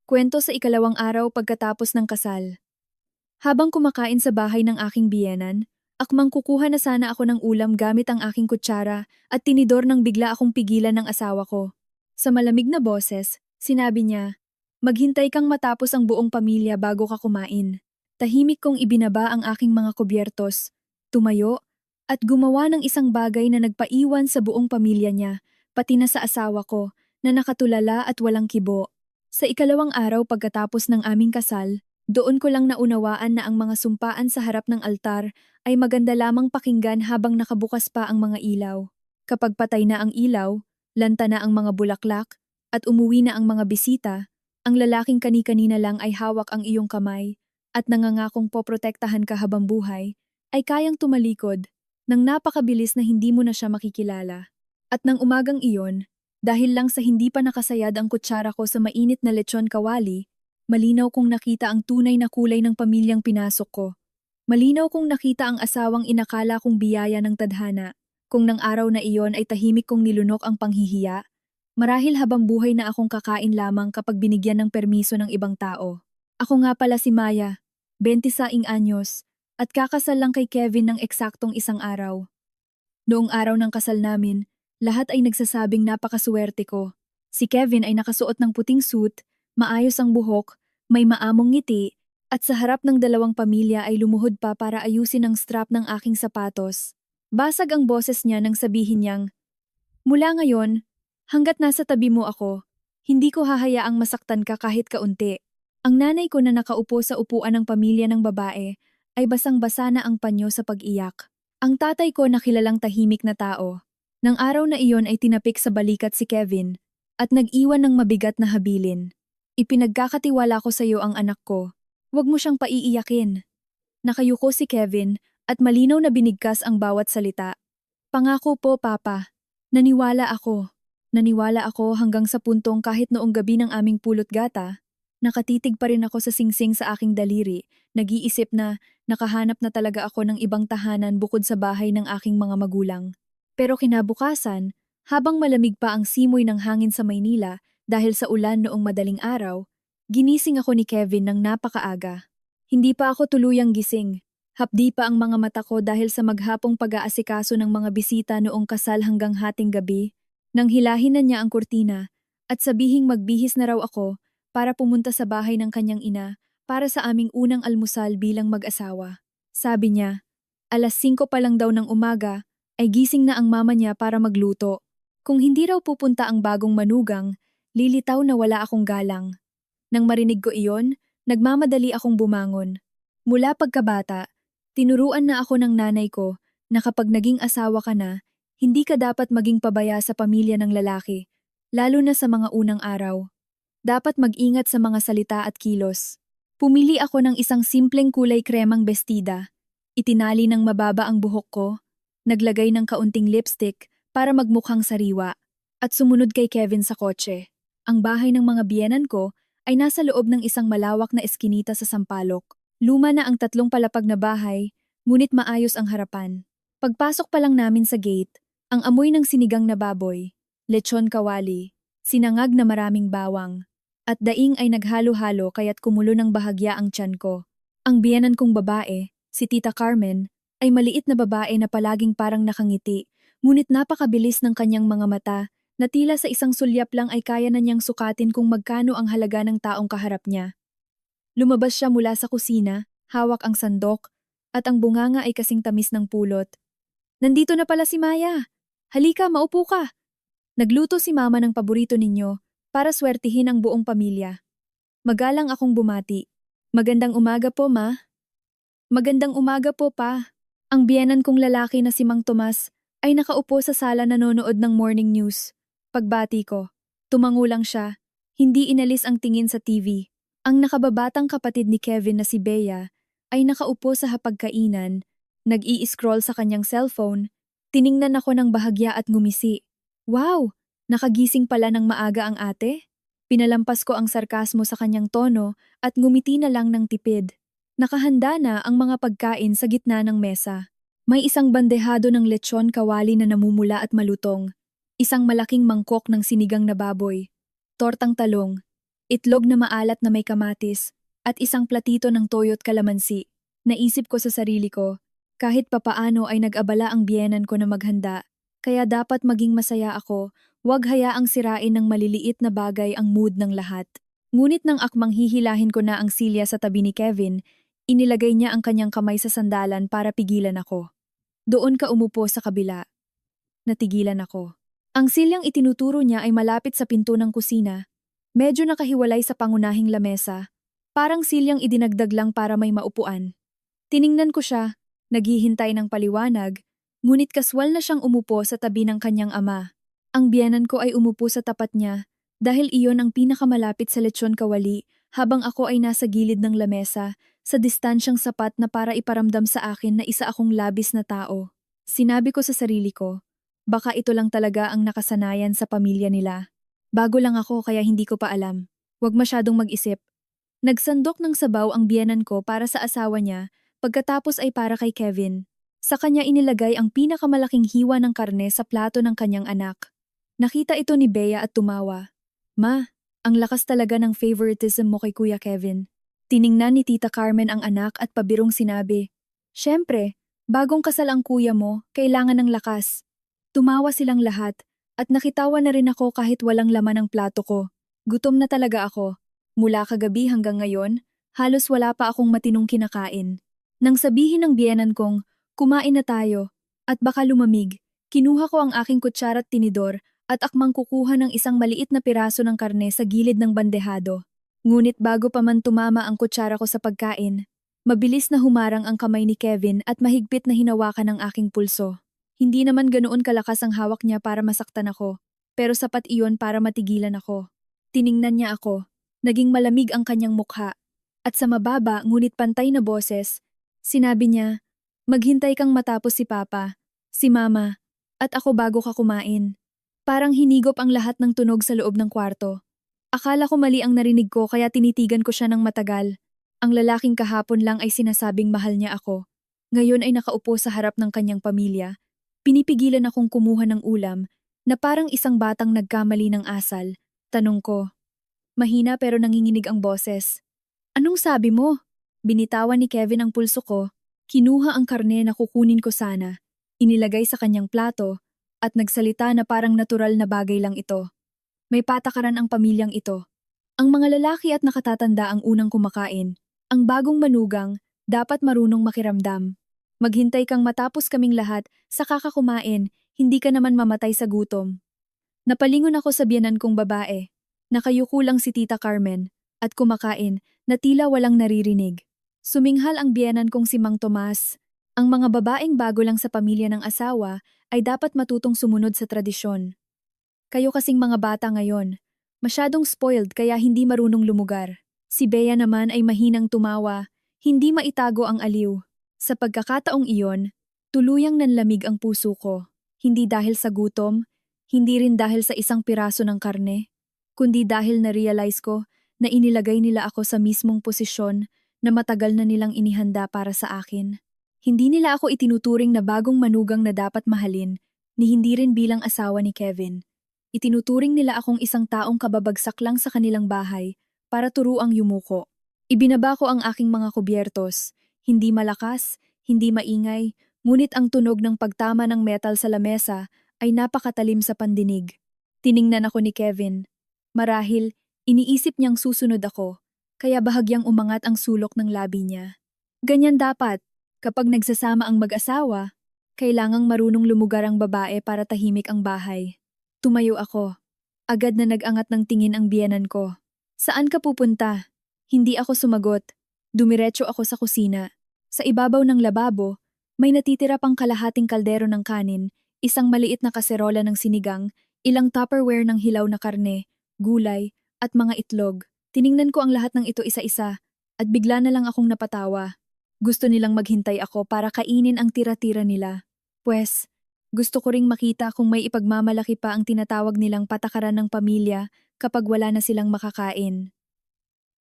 Kwento sa ikalawang araw pagkatapos ng kasal. Habang kumakain sa bahay ng aking biyenan, akmang kukuha na sana ako ng ulam gamit ang aking kutsara at tinidor nang bigla akong pigilan ng asawa ko. Sa malamig na boses, sinabi niya, "Maghintay kang matapos ang buong pamilya bago ka kumain." Tahimik kong ibinaba ang aking mga kubyertos, tumayo, at gumawa ng isang bagay na nagpaiwan sa buong pamilya niya, pati na sa asawa ko, na nakatulala at walang kibo. Sa ikalawang araw pagkatapos ng aming kasal, doon ko lang naunawaan na ang mga sumpaan sa harap ng altar ay maganda lamang pakinggan habang nakabukas pa ang mga ilaw. Kapag patay na ang ilaw, lanta na ang mga bulaklak, at umuwi na ang mga bisita, ang lalaking kani-kanina lang ay hawak ang iyong kamay at nangangakong poprotektahan ka habang buhay, ay kayang tumalikod nang napakabilis na hindi mo na siya makikilala. At nang umagang iyon, dahil lang sa hindi pa nakasayad ang kutsara ko sa mainit na lechon kawali, malinaw kong nakita ang tunay na kulay ng pamilyang pinasok ko. Malinaw kong nakita ang asawang inakala kong biyaya ng tadhana. Kung nang araw na iyon ay tahimik kong nilunok ang panghihiya, marahil habang buhay na akong kakain lamang kapag binigyan ng permiso ng ibang tao. Ako nga pala si Maya, 26 anyos, at kakasal lang kay Kevin ng eksaktong isang araw. Noong araw ng kasal namin, lahat ay nagsasabing napakasuwerte ko. Si Kevin ay nakasuot ng puting suit, maayos ang buhok, may maamong ngiti, at sa harap ng dalawang pamilya ay lumuhod pa para ayusin ang strap ng aking sapatos. Basag ang boses niya nang sabihin niyang, "Mula ngayon, hanggat nasa tabi mo ako, hindi ko hahayaang masaktan ka kahit kaunti." Ang nanay ko na nakaupo sa upuan ng pamilya ng babae ay basang-basa na ang panyo sa pag-iyak. Ang tatay ko na kilalang tahimik na tao. Nang araw na iyon ay tinapik sa balikat si Kevin at nag-iwan ng mabigat na habilin. "Ipinagkakatiwala ko sa iyo ang anak ko. Huwag mo siyang paiiyakin." Nakayuko si Kevin at malinaw na binigkas ang bawat salita. "Pangako po, Papa. Naniwala ako. Naniwala ako hanggang sa puntong kahit noong gabi ng aming pulot gata, nakatitig pa rin ako sa singsing sa aking daliri, nag-iisip na nakahanap na talaga ako ng ibang tahanan bukod sa bahay ng aking mga magulang." Pero kinabukasan, habang malamig pa ang simoy ng hangin sa Maynila dahil sa ulan noong madaling araw, ginising ako ni Kevin ng napakaaga. Hindi pa ako tuluyang gising. Hapdi pa ang mga mata ko dahil sa maghapong pag-aasikaso ng mga bisita noong kasal hanggang hating gabi, nang hilahin na niya ang kurtina at sabihing magbihis na raw ako para pumunta sa bahay ng kanyang ina para sa aming unang almusal bilang mag-asawa. Sabi niya, 5:00 pa lang daw ng umaga, ay gising na ang mama niya para magluto. Kung hindi raw pupunta ang bagong manugang, lilitaw na wala akong galang. Nang marinig ko iyon, nagmamadali akong bumangon. Mula pagkabata, tinuruan na ako ng nanay ko na kapag naging asawa ka na, hindi ka dapat maging pabaya sa pamilya ng lalaki, lalo na sa mga unang araw. Dapat mag-ingat sa mga salita at kilos. Pumili ako ng isang simpleng kulay kremang bestida. Itinali ng mababa ang buhok ko, naglagay ng kaunting lipstick para magmukhang sariwa, at sumunod kay Kevin sa kotse. Ang bahay ng mga biyenan ko ay nasa loob ng isang malawak na eskinita sa Sampaloc. Luma na ang 3 palapag na bahay, ngunit maayos ang harapan. Pagpasok pa lang namin sa gate, ang amoy ng sinigang na baboy, lechon kawali, sinangag na maraming bawang, at daing ay naghalo-halo kaya't kumulo ng bahagya ang tiyan ko. Ang biyenan kong babae, si Tita Carmen, ay maliit na babae na palaging parang nakangiti, ngunit napakabilis ng kanyang mga mata na tila sa isang sulyap lang ay kaya na niyang sukatin kung magkano ang halaga ng taong kaharap niya. Lumabas siya mula sa kusina, hawak ang sandok, at ang bunganga ay kasing tamis ng pulot. "Nandito na pala si Maya! Halika, maupo ka!" Nagluto si Mama ng paborito ninyo para swertihin ang buong pamilya. Magalang akong bumati. "Magandang umaga po, Ma." "Magandang umaga po, Pa." Ang biyenan kong lalaki na si Mang Tomas ay nakaupo sa sala nanonood ng morning news. Pagbati ko, tumango lang siya, hindi inalis ang tingin sa TV. Ang nakababatang kapatid ni Kevin na si Bea ay nakaupo sa hapagkainan, nag-i-scroll sa kanyang cellphone, tiningnan ako ng bahagya at ngumisi. "Wow! Nakagising pala ng maaga ang ate?" Pinalampas ko ang sarkasmo sa kanyang tono at ngumiti na lang ng tipid. Nakahanda na ang mga pagkain sa gitna ng mesa. May isang bandehado ng lechon kawali na namumula at malutong, isang malaking mangkok ng sinigang na baboy, tortang talong, itlog na maalat na may kamatis, at isang platito ng toyo't kalamansi. Naisip ko sa sarili ko, kahit papaano ay nag-abala ang biyenan ko na maghanda, kaya dapat maging masaya ako, huwag hayaang sirain ng maliliit na bagay ang mood ng lahat. Ngunit nang akmang hihilahin ko na ang silya sa tabi ni Kevin, inilagay niya ang kanyang kamay sa sandalan para pigilan ako. Doon ka umupo sa kabila. Natigilan ako. Ang silyang itinuturo niya ay malapit sa pinto ng kusina, medyo nakahiwalay sa pangunahing lamesa, parang silyang idinagdag lang para may maupuan. Tiningnan ko siya, naghihintay ng paliwanag, ngunit kaswal na siyang umupo sa tabi ng kanyang ama. Ang biyenan ko ay umupo sa tapat niya, dahil iyon ang pinakamalapit sa lechon kawali, habang ako ay nasa gilid ng lamesa, sa distansyang sapat na para iparamdam sa akin na isa akong labis na tao. Sinabi ko sa sarili ko, baka ito lang talaga ang nakasanayan sa pamilya nila. Bago lang ako kaya hindi ko pa alam. Huwag masyadong mag-isip. Nagsandok ng sabaw ang biyenan ko para sa asawa niya, pagkatapos ay para kay Kevin. Sa kanya inilagay ang pinakamalaking hiwa ng karne sa plato ng kanyang anak. Nakita ito ni Bea at tumawa. Ma, ang lakas talaga ng favoritism mo kay Kuya Kevin. Tiningnan ni Tita Carmen ang anak at pabirong sinabi, "Siyempre, bagong kasal ang kuya mo, kailangan ng lakas." Tumawa silang lahat at nakitawa na rin ako kahit walang laman ang plato ko. Gutom na talaga ako. Mula kagabi hanggang ngayon, halos wala pa akong matinong kinakain. Nang sabihin ng biyenan kong, kumain na tayo, at baka lumamig, kinuha ko ang aking kutsara at tinidor at akmang kukuha ng isang maliit na piraso ng karne sa gilid ng bandehado. Ngunit bago pa man tumama ang kutsara ko sa pagkain, mabilis na humarang ang kamay ni Kevin at mahigpit na hinawakan ang aking pulso. Hindi naman ganoon kalakas ang hawak niya para masaktan ako, pero sapat iyon para matigilan ako. Tiningnan niya ako, naging malamig ang kanyang mukha, at sa mababa ngunit pantay na boses, sinabi niya, "Maghintay kang matapos si Papa, si Mama, at ako bago ka kumain." Parang hinigop ang lahat ng tunog sa loob ng kwarto. Akala ko mali ang narinig ko kaya tinitigan ko siya ng matagal. Ang lalaking kahapon lang ay sinasabing mahal niya ako. Ngayon ay nakaupo sa harap ng kanyang pamilya. Pinipigilan akong kumuha ng ulam na parang isang batang nagkamali ng asal. Tanong ko. Mahina pero nanginginig ang boses. "Anong sabi mo?" Binitawan ni Kevin ang pulso ko. Kinuha ang karne na kukunin ko sana. Inilagay sa kanyang plato at nagsalita na parang natural na bagay lang ito. May patakaran ang pamilyang ito. Ang mga lalaki at nakatatanda ang unang kumakain. Ang bagong manugang, dapat marunong makiramdam. Maghintay kang matapos kaming lahat, saka ka kumain, hindi ka naman mamatay sa gutom. Napalingon ako sa biyenan kong babae. Nakayuko lang si Tita Carmen, at kumakain, na tila walang naririnig. Suminghal ang biyenan kong si Mang Tomas. Ang mga babaeng bago lang sa pamilya ng asawa ay dapat matutong sumunod sa tradisyon. Kayo kasing mga bata ngayon, masyadong spoiled kaya hindi marunong lumugar. Si Bea naman ay mahinang tumawa, hindi maitago ang aliw. Sa pagkakataong iyon, tuluyang nanlamig ang puso ko. Hindi dahil sa gutom, hindi rin dahil sa isang piraso ng karne, kundi dahil na-realize ko na inilagay nila ako sa mismong posisyon na matagal na nilang inihanda para sa akin. Hindi nila ako itinuturing na bagong manugang na dapat mahalin, ni hindi rin bilang asawa ni Kevin. Itinuturing nila akong isang taong kababagsak lang sa kanilang bahay para turuang yumuko. Ibinaba ko ang aking mga kubyertos, hindi malakas, hindi maingay, ngunit ang tunog ng pagtama ng metal sa lamesa ay napakatalim sa pandinig. Tiningnan ako ni Kevin. Marahil, iniisip niyang susunod ako, kaya bahagyang umangat ang sulok ng labi niya. Ganyan dapat, kapag nagsasama ang mag-asawa, kailangang marunong lumugar ang babae para tahimik ang bahay. Tumayo ako. Agad na nag-angat ng tingin ang biyenan ko. "Saan ka pupunta?" Hindi ako sumagot. Dumiretso ako sa kusina. Sa ibabaw ng lababo, may natitira pang kalahating kaldero ng kanin, isang maliit na kaserola ng sinigang, ilang Tupperware ng hilaw na karne, gulay, at mga itlog. Tiningnan ko ang lahat ng ito isa-isa, at bigla na lang akong napatawa. Gusto nilang maghintay ako para kainin ang tira-tira nila. Pwes, gusto ko ring makita kung may ipagmamalaki pa ang tinatawag nilang patakaran ng pamilya kapag wala na silang makakain.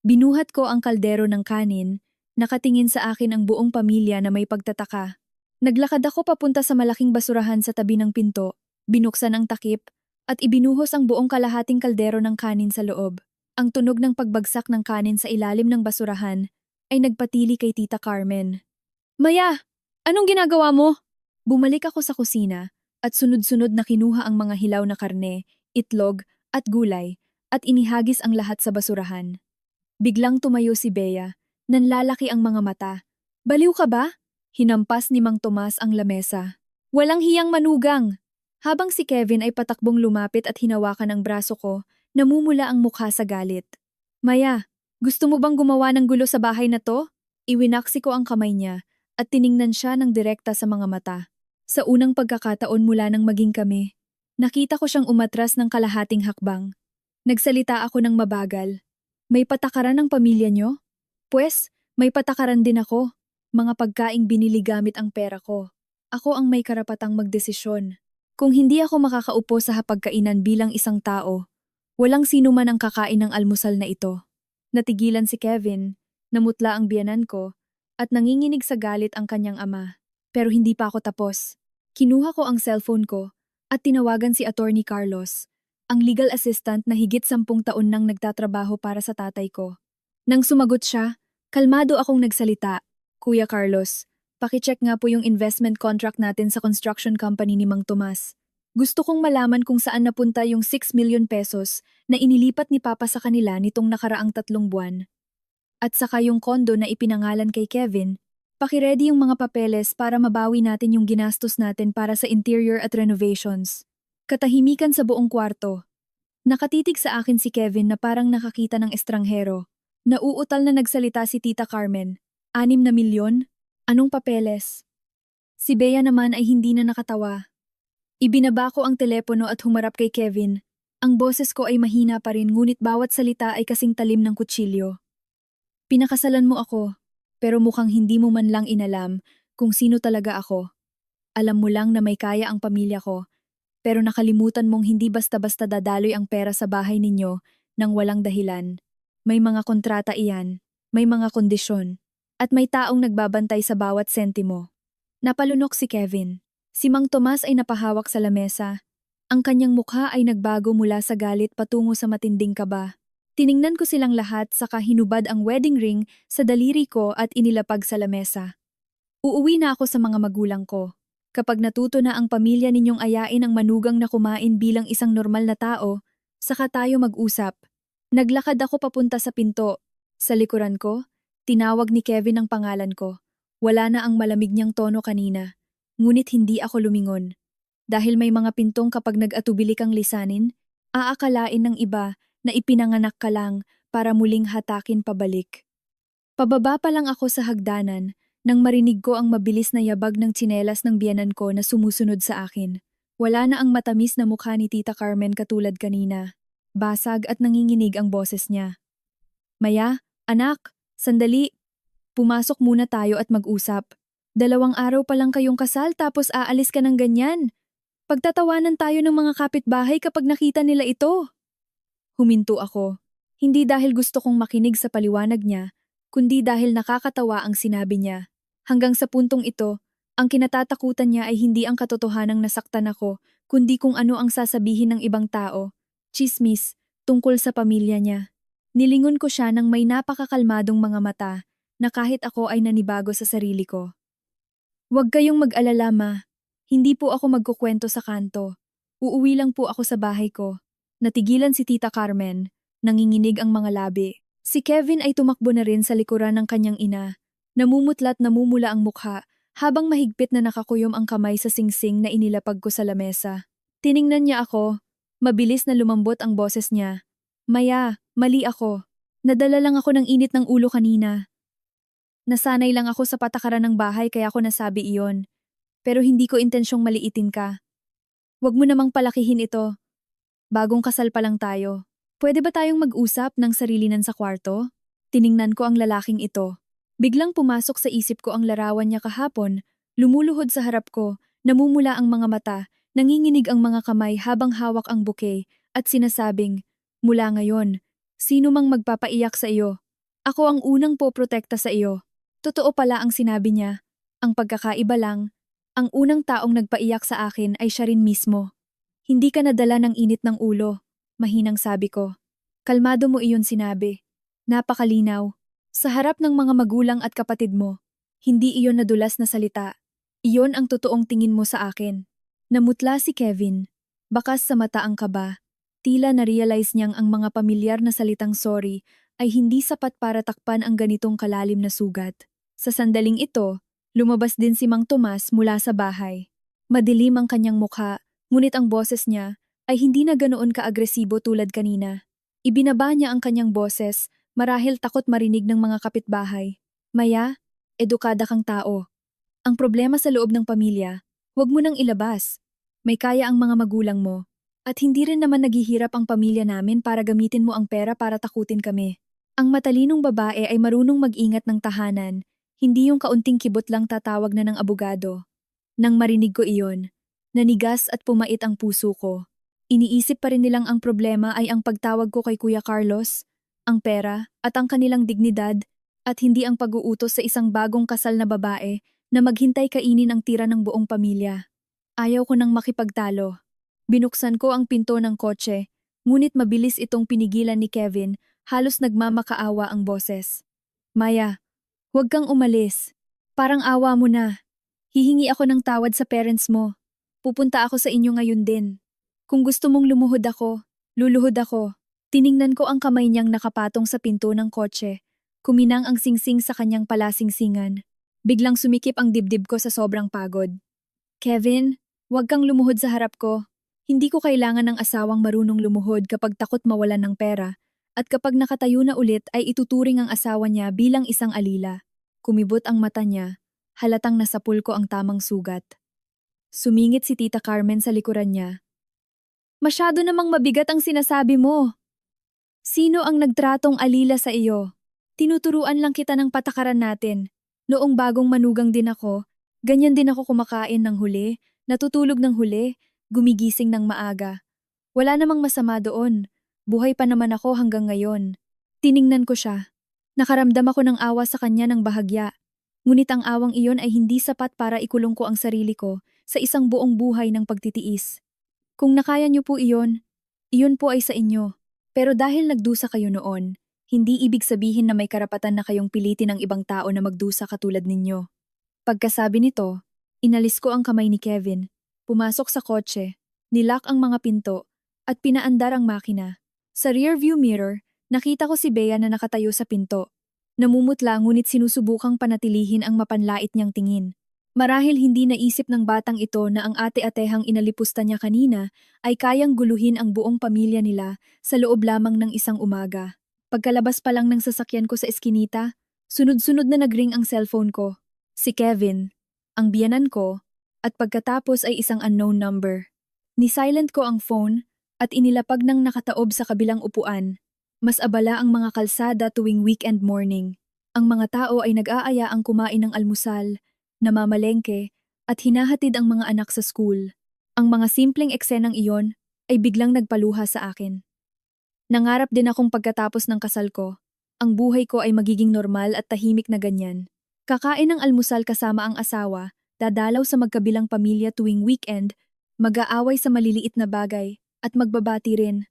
Binuhat ko ang kaldero ng kanin, nakatingin sa akin ang buong pamilya na may pagtataka. Naglakad ako papunta sa malaking basurahan sa tabi ng pinto, binuksan ang takip, at ibinuhos ang buong kalahating kaldero ng kanin sa loob. Ang tunog ng pagbagsak ng kanin sa ilalim ng basurahan ay nagpatili kay Tita Carmen. Maya! Anong ginagawa mo? Bumalik ako sa kusina at sunod-sunod na kinuha ang mga hilaw na karne, itlog at gulay at inihagis ang lahat sa basurahan. Biglang tumayo si Bea, nanlalaki ang mga mata. Baliw ka ba? Hinampas ni Mang Tomas ang lamesa. Walang hiyang manugang! Habang si Kevin ay patakbong lumapit at hinawakan ang braso ko, namumula ang mukha sa galit. Maya, gusto mo bang gumawa ng gulo sa bahay na to? Iwinaksi ko ang kamay niya at tiningnan siya ng direkta sa mga mata. Sa unang pagkakataon mula nang maging kami, nakita ko siyang umatras ng kalahating hakbang. Nagsalita ako ng mabagal. May patakaran ng pamilya niyo? Pwes, may patakaran din ako. Mga pagkaing binili gamit ang pera ko. Ako ang may karapatang magdesisyon. Kung hindi ako makakaupo sa hapagkainan bilang isang tao, walang sino man ang kakain ng almusal na ito. Natigilan si Kevin, namutla ang biyenan ko, at nanginginig sa galit ang kanyang ama. Pero hindi pa ako tapos. Kinuha ko ang cellphone ko at tinawagan si Attorney Carlos, ang legal assistant na higit 10 taon nang nagtatrabaho para sa tatay ko. Nang sumagot siya, kalmado akong nagsalita. Kuya Carlos, pakicheck nga po yung investment contract natin sa construction company ni Mang Tomas. Gusto kong malaman kung saan napunta yung 6 million pesos na inilipat ni Papa sa kanila nitong nakaraang 3 buwan. At saka yung kondo na ipinangalan kay Kevin, pakiredy yung mga papeles para mabawi natin yung ginastos natin para sa interior at renovations. Katahimikan sa buong kwarto. Nakatitig sa akin si Kevin na parang nakakita ng estranghero. Nauutal na nagsalita si Tita Carmen. 6 na milyon? Anong papeles? Si Bea naman ay hindi na nakatawa. Ibinaba ko ang telepono at humarap kay Kevin. Ang boses ko ay mahina pa rin ngunit bawat salita ay kasing talim ng kutsilyo. Pinakasalan mo ako, pero mukhang hindi mo man lang inalam kung sino talaga ako. Alam mo lang na may kaya ang pamilya ko, pero nakalimutan mong hindi basta-basta dadaloy ang pera sa bahay ninyo nang walang dahilan. May mga kontrata iyan, may mga kondisyon, at may taong nagbabantay sa bawat sentimo. Napalunok si Kevin. Si Mang Tomas ay napahawak sa lamesa. Ang kanyang mukha ay nagbago mula sa galit patungo sa matinding kaba. Tiningnan ko silang lahat saka hinubad ang wedding ring sa daliri ko at inilapag sa lamesa. Uuwi na ako sa mga magulang ko. Kapag natuto na ang pamilya ninyong ayain ang manugang na kumain bilang isang normal na tao, saka tayo mag-usap. Naglakad ako papunta sa pinto. Sa likuran ko, tinawag ni Kevin ang pangalan ko. Wala na ang malamig niyang tono kanina. Ngunit hindi ako lumingon. Dahil may mga pintong kapag nag-atubili kang lisanin, aakalain ng iba na ipinanganak ka lang para muling hatakin pabalik. Pababa pa lang ako sa hagdanan nang marinig ko ang mabilis na yabag ng tsinelas ng biyenan ko na sumusunod sa akin. Wala na ang matamis na mukha ni Tita Carmen katulad kanina. Basag at nanginginig ang boses niya. Maya, anak, sandali. Pumasok muna tayo at mag-usap. 2 araw pa lang kayong kasal tapos aalis ka ng ganyan. Pagtatawanan tayo ng mga kapitbahay kapag nakita nila ito. Huminto ako. Hindi dahil gusto kong makinig sa paliwanag niya, kundi dahil nakakatawa ang sinabi niya. Hanggang sa puntong ito, ang kinatatakutan niya ay hindi ang katotohanang nasaktan ako, kundi kung ano ang sasabihin ng ibang tao. Chismis, tungkol sa pamilya niya. Nilingon ko siya ng may napakakalmadong mga mata, na kahit ako ay nanibago sa sarili ko. Huwag kayong mag-alala, ma. Hindi po ako magkukwento sa kanto. Uuwi lang po ako sa bahay ko. Natigilan si Tita Carmen. Nanginginig ang mga labi. Si Kevin ay tumakbo na rin sa likuran ng kanyang ina. Namumutla't namumula ang mukha habang mahigpit na nakakuyom ang kamay sa singsing na inilapag ko sa lamesa. Tiningnan niya ako. Mabilis na lumambot ang boses niya. Maya, mali ako. Nadala lang ako ng init ng ulo kanina. Nasanay lang ako sa patakaran ng bahay kaya ako nasabi iyon. Pero hindi ko intensyong maliitin ka. Huwag mo namang palakihin ito. Bagong kasal pa lang tayo. Pwede ba tayong mag-usap ng sarilinan sa kwarto? Tiningnan ko ang lalaking ito. Biglang pumasok sa isip ko ang larawan niya kahapon, lumuluhod sa harap ko, namumula ang mga mata, nanginginig ang mga kamay habang hawak ang bouquet, at sinasabing, mula ngayon, sino mang magpapaiyak sa iyo. Ako ang unang poprotekta sa iyo. Totoo pala ang sinabi niya. Ang pagkakaiba lang, ang unang taong nagpaiyak sa akin ay siya rin mismo. Hindi ka nadala ng init ng ulo, mahinang sabi ko. Kalmado mo iyon sinabi. Napakalinaw. Sa harap ng mga magulang at kapatid mo, hindi iyon nadulas na salita. Iyon ang totoong tingin mo sa akin. Namutla si Kevin. Bakas sa mata ang kaba. Tila na-realize niyang ang mga pamilyar na salitang sorry ay hindi sapat para takpan ang ganitong kalalim na sugat. Sa sandaling ito, lumabas din si Mang Tomas mula sa bahay. Madilim ang kanyang mukha, ngunit ang boses niya ay hindi na ganoon ka-agresibo tulad kanina. Ibinaba niya ang kanyang boses, marahil takot marinig ng mga kapitbahay. Maya, edukada kang tao. Ang problema sa loob ng pamilya, huwag mo nang ilabas. May kaya ang mga magulang mo. At hindi rin naman naghihirap ang pamilya namin para gamitin mo ang pera para takutin kami. Ang matalinong babae ay marunong mag-ingat ng tahanan, hindi yung kaunting kibot lang tatawag na ng abogado. Nang marinig ko iyon, nanigas at pumait ang puso ko. Iniisip pa rin nilang ang problema ay ang pagtawag ko kay Kuya Carlos, ang pera at ang kanilang dignidad at hindi ang pag-uutos sa isang bagong kasal na babae na maghintay kainin ang tira ng buong pamilya. Ayaw ko nang makipagtalo. Binuksan ko ang pinto ng kotse, ngunit mabilis itong pinigilan ni Kevin, halos nagmamakaawa ang boses. Maya, huwag kang umalis. Parang awa mo na. Hihingi ako ng tawad sa parents mo. Pupunta ako sa inyo ngayon din. Kung gusto mong lumuhod ako, luluhod ako. Tiningnan ko ang kamay niyang nakapatong sa pinto ng kotse. Kuminang ang singsing sa kanyang palasingsingan. Biglang sumikip ang dibdib ko sa sobrang pagod. Kevin, huwag kang lumuhod sa harap ko. Hindi ko kailangan ng asawang marunong lumuhod kapag takot mawalan ng pera, at kapag nakatayo na ulit ay ituturing ang asawa niya bilang isang alila. Kumibot ang mata niya, halatang nasapul ko ang tamang sugat. Sumingit si Tita Carmen sa likuran niya. Masyado namang mabigat ang sinasabi mo. Sino ang nagtratong alila sa iyo? Tinuturuan lang kita ng patakaran natin. Noong bagong manugang din ako, ganyan din ako kumakain ng huli, natutulog ng huli, gumigising ng maaga. Wala namang masama doon. Buhay pa naman ako hanggang ngayon. Tiningnan ko siya. Nakaramdam ako ng awa sa kanya ng bahagya. Ngunit ang awang iyon ay hindi sapat para ikulong ko ang sarili ko sa isang buong buhay ng pagtitiis. Kung nakaya niyo po iyon po ay sa inyo. Pero dahil nagdusa kayo noon, hindi ibig sabihin na may karapatan na kayong pilitin ang ibang tao na magdusa katulad ninyo. Pagkasabi nito, inalis ko ang kamay ni Kevin. Pumasok sa kotse, nilock ang mga pinto, at pinaandar ang makina. Sa rearview mirror, nakita ko si Bea na nakatayo sa pinto. Namumutla ngunit sinusubukang panatilihin ang mapanlait niyang tingin. Marahil hindi naisip ng batang ito na ang ate-atehang inalipusta niya kanina ay kayang guluhin ang buong pamilya nila sa loob lamang ng isang umaga. Pagkalabas pa lang ng sasakyan ko sa eskinita, sunod-sunod na nagring ang cellphone ko. Si Kevin, ang biyanan ko, at pagkatapos ay isang unknown number. Ni-silent ko ang phone at inilapag ng nakataob sa kabilang upuan. Mas abala ang mga kalsada tuwing weekend morning. Ang mga tao ay nag-aayaang kumain ng almusal, namamalengke, at hinahatid ang mga anak sa school. Ang mga simpleng eksenang iyon ay biglang nagpaluha sa akin. Nangarap din akong pagkatapos ng kasal ko, ang buhay ko ay magiging normal at tahimik na ganyan. Kakain ng almusal kasama ang asawa, dadalaw sa magkabilang pamilya tuwing weekend, mag-aaway sa maliliit na bagay, at magbabati rin.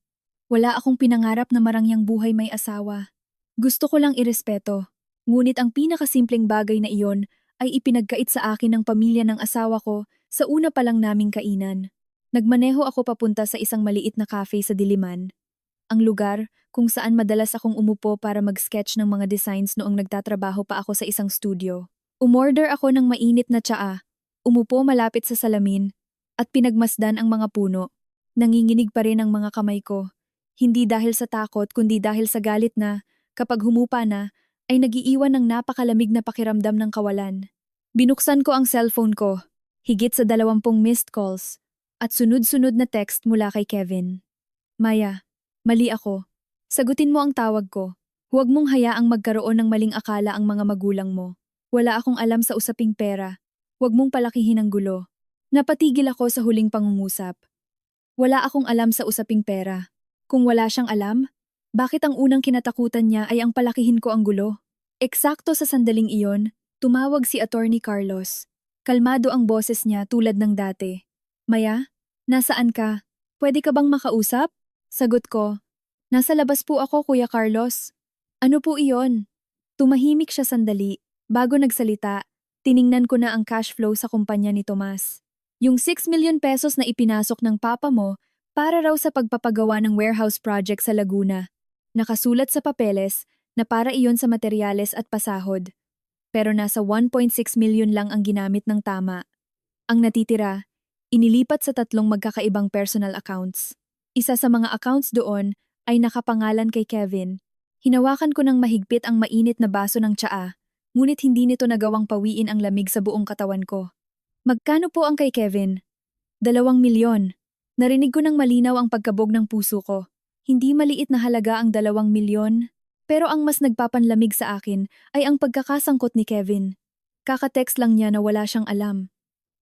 Wala akong pinangarap na marangyang buhay may asawa. Gusto ko lang irespeto. Ngunit ang pinakasimpleng bagay na iyon ay ipinagkait sa akin ng pamilya ng asawa ko sa una pa lang naming kainan. Nagmaneho ako papunta sa isang maliit na cafe sa Diliman. Ang lugar kung saan madalas akong umupo para mag-sketch ng mga designs noong nagtatrabaho pa ako sa isang studio. Umorder ako ng mainit na tsaa, umupo malapit sa salamin, at pinagmasdan ang mga puno. Nanginginig pa rin ang mga kamay ko. Hindi dahil sa takot kundi dahil sa galit na, kapag humupa na, ay nagiiwan ng napakalamig na pakiramdam ng kawalan. Binuksan ko ang cellphone ko, higit sa 20 missed calls, at sunod-sunod na text mula kay Kevin. Maya, mali ako. Sagutin mo ang tawag ko. Huwag mong hayaang magkaroon ng maling akala ang mga magulang mo. Wala akong alam sa usaping pera. Huwag mong palakihin ang gulo. Napatigil ako sa huling pangungusap. Wala akong alam sa usaping pera. Kung wala siyang alam, bakit ang unang kinatakutan niya ay ang palakihin ko ang gulo? Eksakto sa sandaling iyon, tumawag si Attorney Carlos. Kalmado ang boses niya tulad ng dati. Maya, nasaan ka? Pwede ka bang makausap? Sagot ko. Nasa labas po ako, Kuya Carlos. Ano po iyon? Tumahimik siya sandali. Bago nagsalita, tiningnan ko na ang cash flow sa kumpanya ni Tomas. Yung 6 million pesos na ipinasok ng papa mo para raw sa pagpapagawa ng warehouse project sa Laguna. Nakasulat sa papeles na para iyon sa materyales at pasahod. Pero nasa 1.6 million lang ang ginamit ng tama. Ang natitira, inilipat sa 3 magkakaibang personal accounts. Isa sa mga accounts doon ay nakapangalan kay Kevin. Hinawakan ko ng mahigpit ang mainit na baso ng tsaa, ngunit hindi nito nagawang pawiin ang lamig sa buong katawan ko. Magkano po ang kay Kevin? 2 milyon. Narinig ko ng malinaw ang pagkabog ng puso ko. Hindi maliit na halaga ang 2 milyon, pero ang mas nagpapanlamig sa akin ay ang pagkakasangkot ni Kevin. Kaka-text lang niya na wala siyang alam.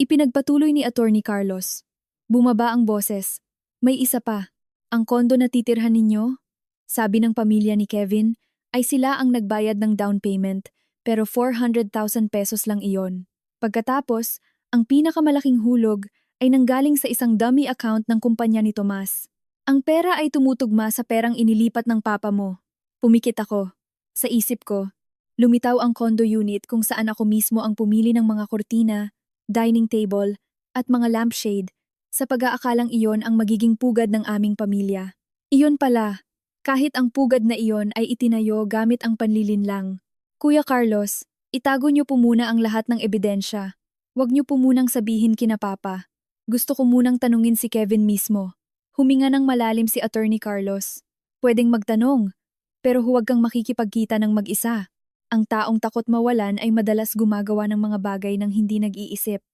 Ipinagpatuloy ni Attorney Carlos. Bumaba ang boses. May isa pa. Ang kondo na titirhan ninyo? Sabi ng pamilya ni Kevin, ay sila ang nagbayad ng down payment, pero 400,000 pesos lang iyon. Pagkatapos, ang pinakamalaking hulog ay nanggaling sa isang dummy account ng kumpanya ni Tomas. Ang pera ay tumutugma sa perang inilipat ng papa mo. Pumikit ako. Sa isip ko, lumitaw ang condo unit kung saan ako mismo ang pumili ng mga kurtina, dining table, at mga lampshade sa pag-aakalang iyon ang magiging pugad ng aming pamilya. Iyon pala, kahit ang pugad na iyon ay itinayo gamit ang panlilinlang. Kuya Carlos, itago niyo po muna ang lahat ng ebidensya. Huwag niyo po munang sabihin kina Papa. Gusto ko munang tanungin si Kevin mismo. Huminga ng malalim si Attorney Carlos. Pwedeng magtanong, pero huwag kang makikipagkita ng mag-isa. Ang taong takot mawalan ay madalas gumagawa ng mga bagay ng hindi nag-iisip.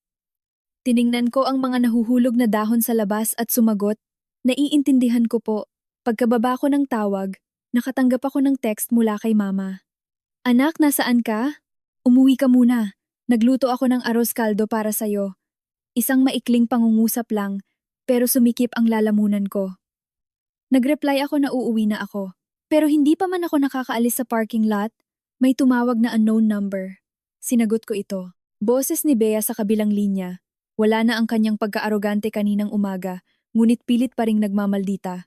Tiningnan ko ang mga nahuhulog na dahon sa labas at sumagot, naiintindihan ko po. Pagkababa ko ng tawag, nakatanggap ako ng text mula kay Mama. Anak, nasaan ka? Umuwi ka muna. Nagluto ako ng arroz caldo para sa'yo. Isang maikling pangungusap lang, pero sumikip ang lalamunan ko. Nagreply ako na uuwi na ako. Pero hindi pa man ako nakakaalis sa parking lot, may tumawag na unknown number. Sinagot ko ito. Boses ni Bea sa kabilang linya. Wala na ang kanyang pagka-arogante kaninang umaga, ngunit pilit pa ring nagmamaldita.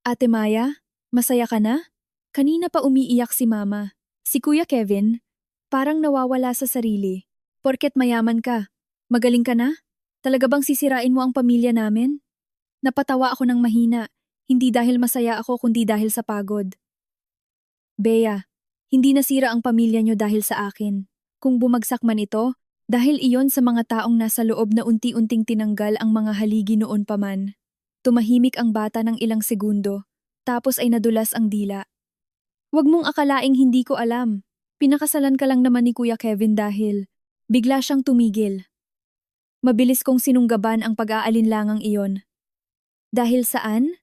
Ate Maya, masaya ka na? Kanina pa umiiyak si Mama. Si Kuya Kevin, parang nawawala sa sarili. Porket mayaman ka, magaling ka na? Talaga bang sisirain mo ang pamilya namin? Napatawa ako ng mahina, hindi dahil masaya ako kundi dahil sa pagod. Bea, hindi nasira ang pamilya niyo dahil sa akin. Kung bumagsak man ito, dahil iyon sa mga taong nasa loob na unti-unting tinanggal ang mga haligi noon pa man. Tumahimik ang bata ng ilang segundo, tapos ay nadulas ang dila. Huwag mong akalaing hindi ko alam. Pinakasalan ka lang naman ni Kuya Kevin dahil bigla siyang tumigil. Mabilis kong sinunggaban ang pag-aalinlangang iyon. Dahil saan?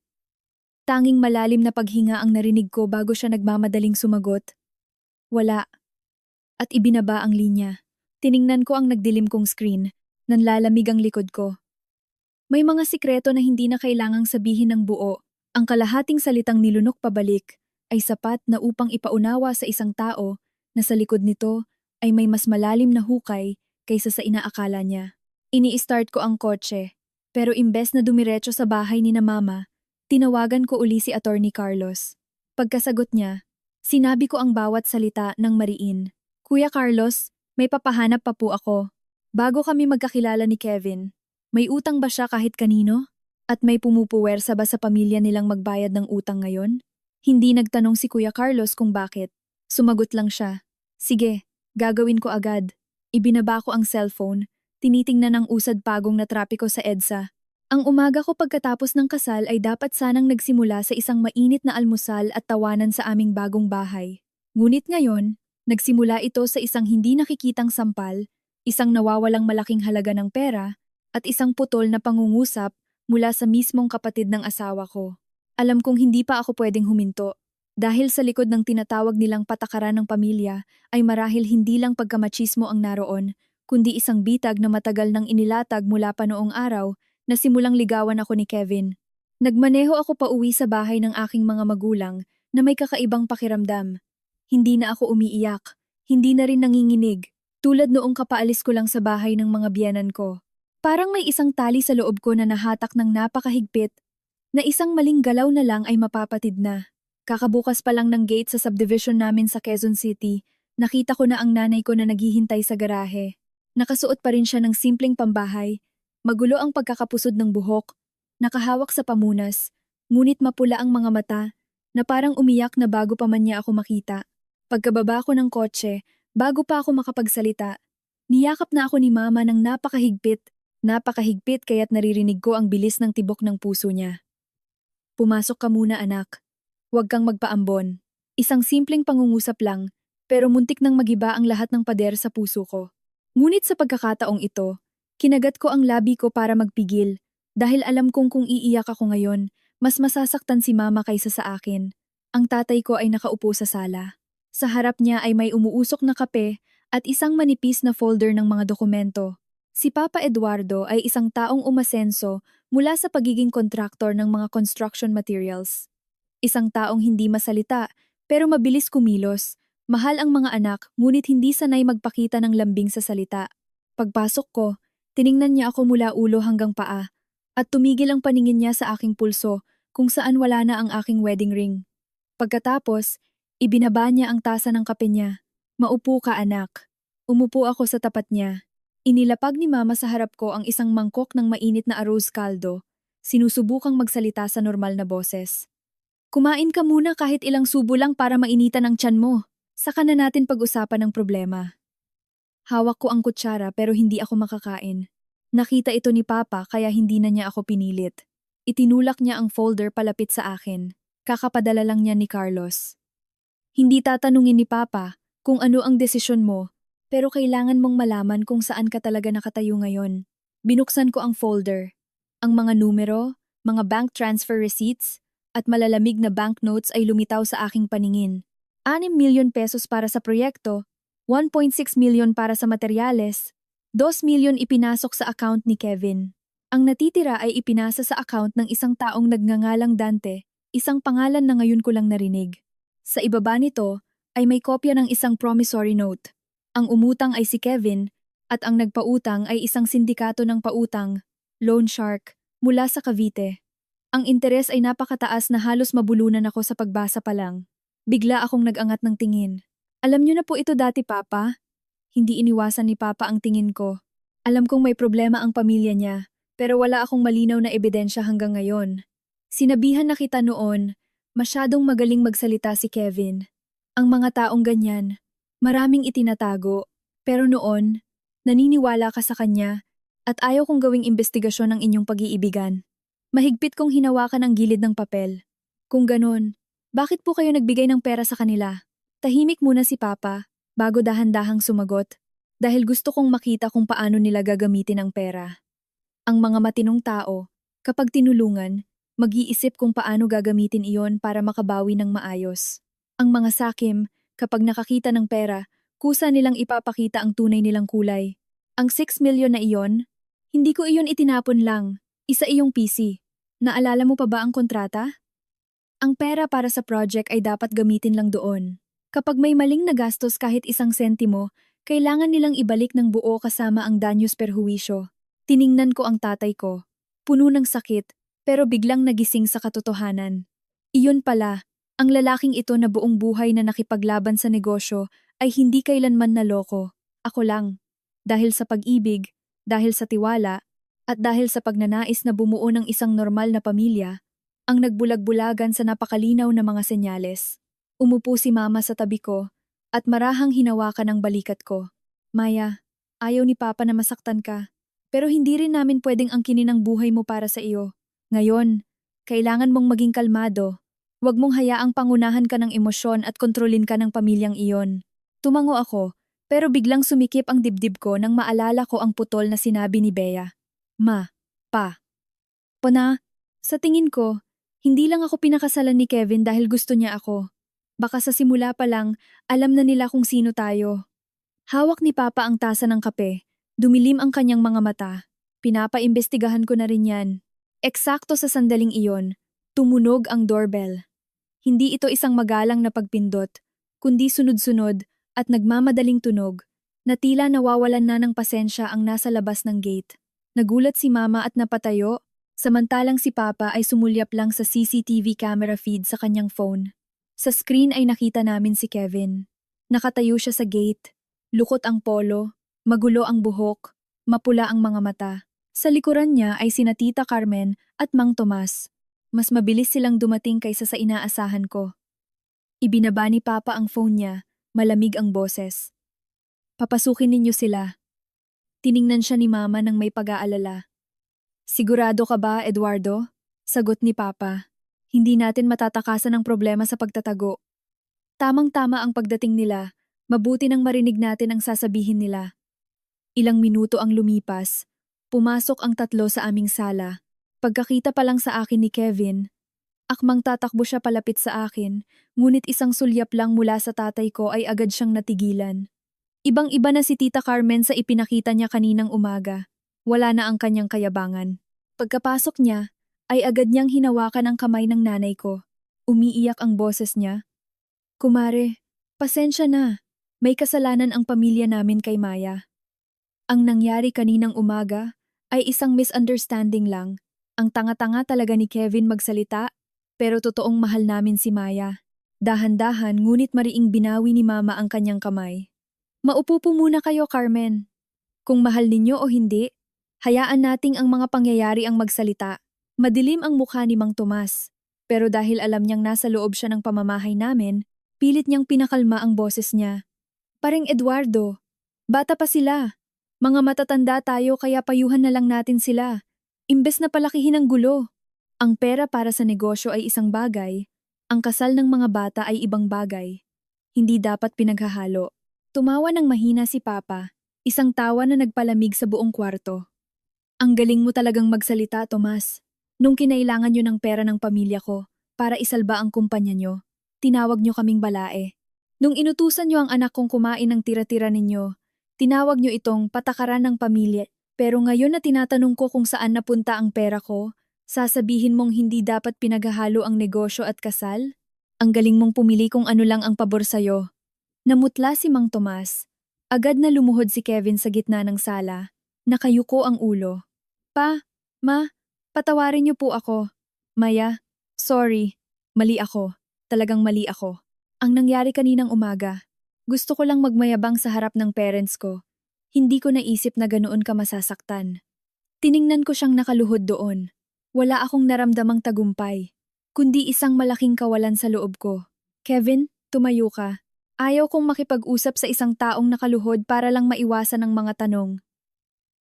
Tanging malalim na paghinga ang narinig ko bago siya nagmamadaling sumagot. Wala. At ibinaba ang linya. Tiningnan ko ang nagdilim kong screen, nanlalamig ang likod ko. May mga sikreto na hindi na kailangang sabihin ng buo. Ang kalahating salitang nilunok pabalik ay sapat na upang ipaunawa sa isang tao na sa likod nito ay may mas malalim na hukay kaysa sa inaakala niya. Ini-start ko ang kotse, pero imbes na dumiretso sa bahay ni na Mama, tinawagan ko uli si Attorney Carlos. Pagkasagot niya, sinabi ko ang bawat salita ng mariin. Kuya Carlos, may papahanap pa po ako. Bago kami magkakilala ni Kevin, may utang ba siya kahit kanino? At may pumupuwersa ba sa pamilya nilang magbayad ng utang ngayon? Hindi nagtanong si Kuya Carlos kung bakit. Sumagot lang siya. Sige, gagawin ko agad. Ibinaba ko ang cellphone, tinitingnan ang usad-pagong na trapiko sa EDSA. Ang umaga ko pagkatapos ng kasal ay dapat sanang nagsimula sa isang mainit na almusal at tawanan sa aming bagong bahay. Ngunit ngayon, nagsimula ito sa isang hindi nakikitang sampal, isang nawawalang malaking halaga ng pera, at isang putol na pangungusap mula sa mismong kapatid ng asawa ko. Alam kong hindi pa ako pwedeng huminto. Dahil sa likod ng tinatawag nilang patakaran ng pamilya ay marahil hindi lang pagkamachismo ang naroon, kundi isang bitag na matagal nang inilatag mula pa noong araw na simulang ligawan ako ni Kevin. Nagmaneho ako pauwi sa bahay ng aking mga magulang na may kakaibang pakiramdam. Hindi na ako umiiyak, hindi na rin nanginginig, tulad noong kapaalis ko lang sa bahay ng mga biyenan ko. Parang may isang tali sa loob ko na nahatak ng napakahigpit, na isang maling galaw na lang ay mapapatid na. Kakabukas pa lang ng gate sa subdivision namin sa Quezon City, nakita ko na ang nanay ko na naghihintay sa garahe. Nakasuot pa rin siya ng simpleng pambahay. Magulo ang pagkakapusod ng buhok, nakahawak sa pamunas, ngunit mapula ang mga mata, na parang umiyak na bago pa man niya ako makita. Pagkababa ko ng kotse, bago pa ako makapagsalita, niyakap na ako ni Mama ng napakahigpit kaya't naririnig ko ang bilis ng tibok ng puso niya. Pumasok ka muna anak. Huwag kang magpaambon. Isang simpleng pangungusap lang, pero muntik nang magiba ang lahat ng pader sa puso ko. Ngunit sa pagkakataong ito, kinagat ko ang labi ko para magpigil, dahil alam kong kung iiyak ako ngayon, mas masasaktan si Mama kaysa sa akin. Ang tatay ko ay nakaupo sa sala. Sa harap niya ay may umuusok na kape at isang manipis na folder ng mga dokumento. Si Papa Eduardo ay isang taong umasenso mula sa pagiging kontraktor ng mga construction materials. Isang taong hindi masalita, pero mabilis kumilos. Mahal ang mga anak, ngunit hindi sanay magpakita ng lambing sa salita. Pagpasok ko, tiningnan niya ako mula ulo hanggang paa, at tumigil ang paningin niya sa aking pulso kung saan wala na ang aking wedding ring. Pagkatapos, ibinaba niya ang tasa ng kape niya. Maupo ka anak. Umupo ako sa tapat niya. Inilapag ni Mama sa harap ko ang isang mangkok ng mainit na arroz caldo. Sinusubukang magsalita sa normal na boses. Kumain ka muna kahit ilang subo lang para mainitan ang tiyan mo. Saka na natin pag-usapan ang problema. Hawak ko ang kutsara pero hindi ako makakain. Nakita ito ni Papa kaya hindi na niya ako pinilit. Itinulak niya ang folder palapit sa akin. Kakapadala lang niya ni Carlos. Hindi tatanungin ni Papa kung ano ang desisyon mo, pero kailangan mong malaman kung saan ka talaga nakatayo ngayon. Binuksan ko ang folder. Ang mga numero, mga bank transfer receipts, at malalamig na banknotes ay lumitaw sa aking paningin. 6 milyon pesos para sa proyekto, 1.6 milyon para sa materyales, 2 milyon ipinasok sa account ni Kevin. Ang natitira ay ipinasa sa account ng isang taong nagngangalang Dante, isang pangalan na ngayon ko lang narinig. Sa ibaba nito ay may kopya ng isang promissory note. Ang umutang ay si Kevin at ang nagpautang ay isang sindikato ng pautang, Loan Shark, mula sa Cavite. Ang interes ay napakataas na halos mabulunan ako sa pagbasa pa lang. Bigla akong nag-angat ng tingin. Alam niyo na po ito dati, Papa? Hindi iniwasan ni Papa ang tingin ko. Alam kong may problema ang pamilya niya, pero wala akong malinaw na ebidensya hanggang ngayon. Sinabihan na kita noon, masyadong magaling magsalita si Kevin. Ang mga taong ganyan, maraming itinatago, pero noon, naniniwala ka sa kanya at ayaw kong gawing investigasyon ng inyong pag-iibigan. Mahigpit kong hinawakan ang gilid ng papel. Kung ganon, bakit po kayo nagbigay ng pera sa kanila? Tahimik muna si Papa, bago dahan-dahang sumagot, dahil gusto kong makita kung paano nila gagamitin ang pera. Ang mga matinong tao, kapag tinulungan, mag-iisip kung paano gagamitin iyon para makabawi ng maayos. Ang mga sakim, kapag nakakita ng pera, kusa nilang ipapakita ang tunay nilang kulay. Ang 6 milyon na iyon, hindi ko iyon itinapon lang. Isa iyong PC. Naalala mo pa ba ang kontrata? Ang pera para sa project ay dapat gamitin lang doon. Kapag may maling nagastos kahit isang sentimo, kailangan nilang ibalik ng buo kasama ang danyos perhuwisyo. Tiningnan ko ang tatay ko. Puno ng sakit, pero biglang nagising sa katotohanan. Iyon pala, ang lalaking ito na buong buhay na nakipaglaban sa negosyo ay hindi kailanman naloko. Ako lang. Dahil sa pag-ibig, dahil sa tiwala, at dahil sa pagnanais na bumuo ng isang normal na pamilya, ang nagbulag-bulagan sa napakalinaw na mga senyales. Umupo si Mama sa tabi ko at marahang hinawakan ang balikat ko. Maya, ayaw ni Papa na masaktan ka, pero hindi rin namin pwedeng angkinin ang buhay mo para sa iyo. Ngayon, kailangan mong maging kalmado. Huwag mong hayaang pangunahan ka ng emosyon at kontrolin ka ng pamilyang iyon. Tumango ako, pero biglang sumikip ang dibdib ko nang maalala ko ang putol na sinabi ni Bea. Ma, Pa. Pana, sa tingin ko, hindi lang ako pinakasalan ni Kevin dahil gusto niya ako. Baka sa simula pa lang, alam na nila kung sino tayo. Hawak ni Papa ang tasa ng kape. Dumilim ang kanyang mga mata. Pinapaimbestigahan ko na rin yan. Eksakto sa sandaling iyon, tumunog ang doorbell. Hindi ito isang magalang na pagpindot, kundi sunod-sunod at nagmamadaling tunog, na tila nawawalan na ng pasensya ang nasa labas ng gate. Nagulat si Mama at napatayo, samantalang si Papa ay sumulyap lang sa CCTV camera feed sa kanyang phone. Sa screen ay nakita namin si Kevin. Nakatayo siya sa gate. Lukot ang polo, magulo ang buhok, mapula ang mga mata. Sa likuran niya ay sina Tita Carmen at Mang Tomas. Mas mabilis silang dumating kaysa sa inaasahan ko. Ibinaba ni Papa ang phone niya, malamig ang boses. Papasukin ninyo sila. Tiningnan siya ni Mama nang may pag-aalala. Sigurado ka ba, Eduardo? Sagot ni Papa. Hindi natin matatakasan ang problema sa pagtatago. Tamang-tama ang pagdating nila, mabuti nang marinig natin ang sasabihin nila. Ilang minuto ang lumipas. Pumasok ang tatlo sa aming sala. Pagkakita pa lang sa akin ni Kevin, akmang tatakbo siya palapit sa akin, ngunit isang sulyap lang mula sa tatay ko ay agad siyang natigilan. Ibang-iba na si Tita Carmen sa ipinakita niya kaninang umaga. Wala na ang kanyang kayabangan. Pagkapasok niya, ay agad niyang hinawakan ang kamay ng nanay ko. Umiiyak ang boses niya. Kumare, pasensya na. May kasalanan ang pamilya namin kay Maya. Ang nangyari kaninang umaga ay isang misunderstanding lang. Ang tanga-tanga talaga ni Kevin magsalita, pero totoong mahal namin si Maya. Dahan-dahan ngunit mariing binawi ni Mama ang kanyang kamay. Maupo po muna kayo, Carmen. Kung mahal ninyo o hindi, hayaan nating ang mga pangyayari ang magsalita. Madilim ang mukha ni Mang Tomas, pero dahil alam niyang nasa loob siya ng pamamahay namin, pilit niyang pinakalma ang boses niya. Pareng Eduardo, bata pa sila. Mga matatanda tayo kaya payuhan na lang natin sila. Imbes na palakihin ang gulo. Ang pera para sa negosyo ay isang bagay, ang kasal ng mga bata ay ibang bagay. Hindi dapat pinaghahalo. Tumawa ng mahina si Papa, isang tawa na nagpalamig sa buong kwarto. Ang galing mo talagang magsalita, Tomas. Nung kinailangan nyo ng pera ng pamilya ko para isalba ang kumpanya nyo, tinawag nyo kaming balae. Nung inutusan nyo ang anak kong kumain ng tira-tira ninyo, tinawag nyo itong patakaran ng pamilya. Pero ngayon na tinatanong ko kung saan napunta ang pera ko, sasabihin mong hindi dapat pinaghahalo ang negosyo at kasal? Ang galing mong pumili kung ano lang ang pabor sa'yo. Namutla si Mang Tomas. Agad na lumuhod si Kevin sa gitna ng sala. Nakayuko ang ulo. Ma, patawarin niyo po ako. Maya, sorry. Mali ako. Talagang mali ako. Ang nangyari kaninang umaga. Gusto ko lang magmayabang sa harap ng parents ko. Hindi ko naisip na ganoon ka masasaktan. Tiningnan ko siyang nakaluhod doon. Wala akong naramdamang tagumpay, kundi isang malaking kawalan sa loob ko. Kevin, tumayo ka. Ayaw kong makipag-usap sa isang taong nakaluhod para lang maiwasan ang mga tanong.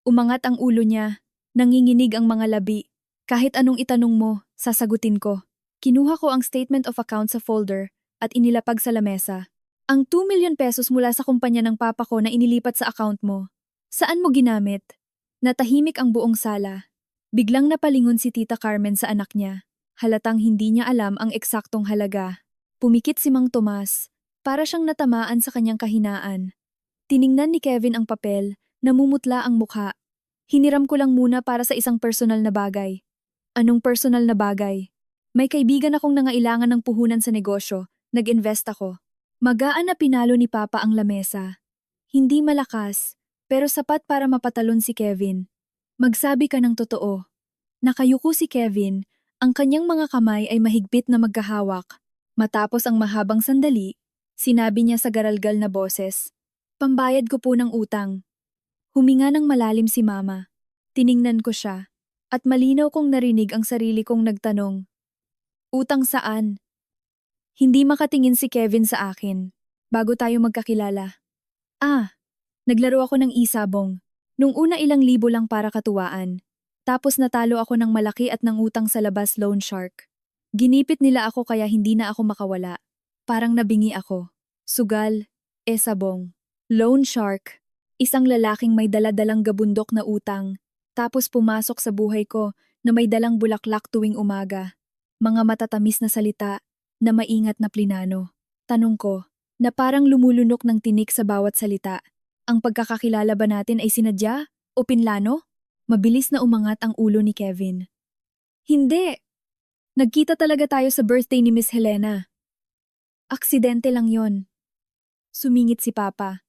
Umangat ang ulo niya, nanginginig ang mga labi. Kahit anong itanong mo, sasagutin ko. Kinuha ko ang statement of account sa folder at inilapag sa lamesa. Ang 2 million pesos mula sa kumpanya ng papa ko na inilipat sa account mo. Saan mo ginamit? Natahimik ang buong sala. Biglang napalingon si Tita Carmen sa anak niya. Halatang hindi niya alam ang eksaktong halaga. Pumikit si Mang Tomas, para siyang natamaan sa kanyang kahinaan. Tiningnan ni Kevin ang papel, namumutla ang mukha. Hiniram ko lang muna para sa isang personal na bagay. Anong personal na bagay? May kaibigan akong nangailangan ng puhunan sa negosyo. Nag-invest ako. Magaan na pinalo ni Papa ang lamesa. Hindi malakas, pero sapat para mapatalon si Kevin. Magsabi ka ng totoo. Nakayuko si Kevin, ang kanyang mga kamay ay mahigpit na magkahawak. Matapos ang mahabang sandali, sinabi niya sa garalgal na boses, "Pambayad ko po ng utang." Huminga ng malalim si Mama. Tiningnan ko siya, at malinaw kong narinig ang sarili kong nagtanong, "Utang saan?" Hindi makatingin si Kevin sa akin, bago tayo magkakilala. Naglaro ako ng isabong. Nung una ilang libo lang para katuwaan. Tapos natalo ako ng malaki at ng utang sa labas loan shark. Ginipit nila ako kaya hindi na ako makawala. Parang nabingi ako. Sugal, sabong. Loan shark. Isang lalaking may daladalang gabundok na utang. Tapos pumasok sa buhay ko na may dalang bulaklak tuwing umaga. Mga matatamis na salita, na maingat na plinano. Tanong ko, na parang lumulunok ng tinik sa bawat salita. Ang pagkakakilala ba natin ay sinadya o pinlano? Mabilis na umangat ang ulo ni Kevin. Hindi! Nagkita talaga tayo sa birthday ni Miss Helena. Aksidente lang yon. Sumingit si Papa.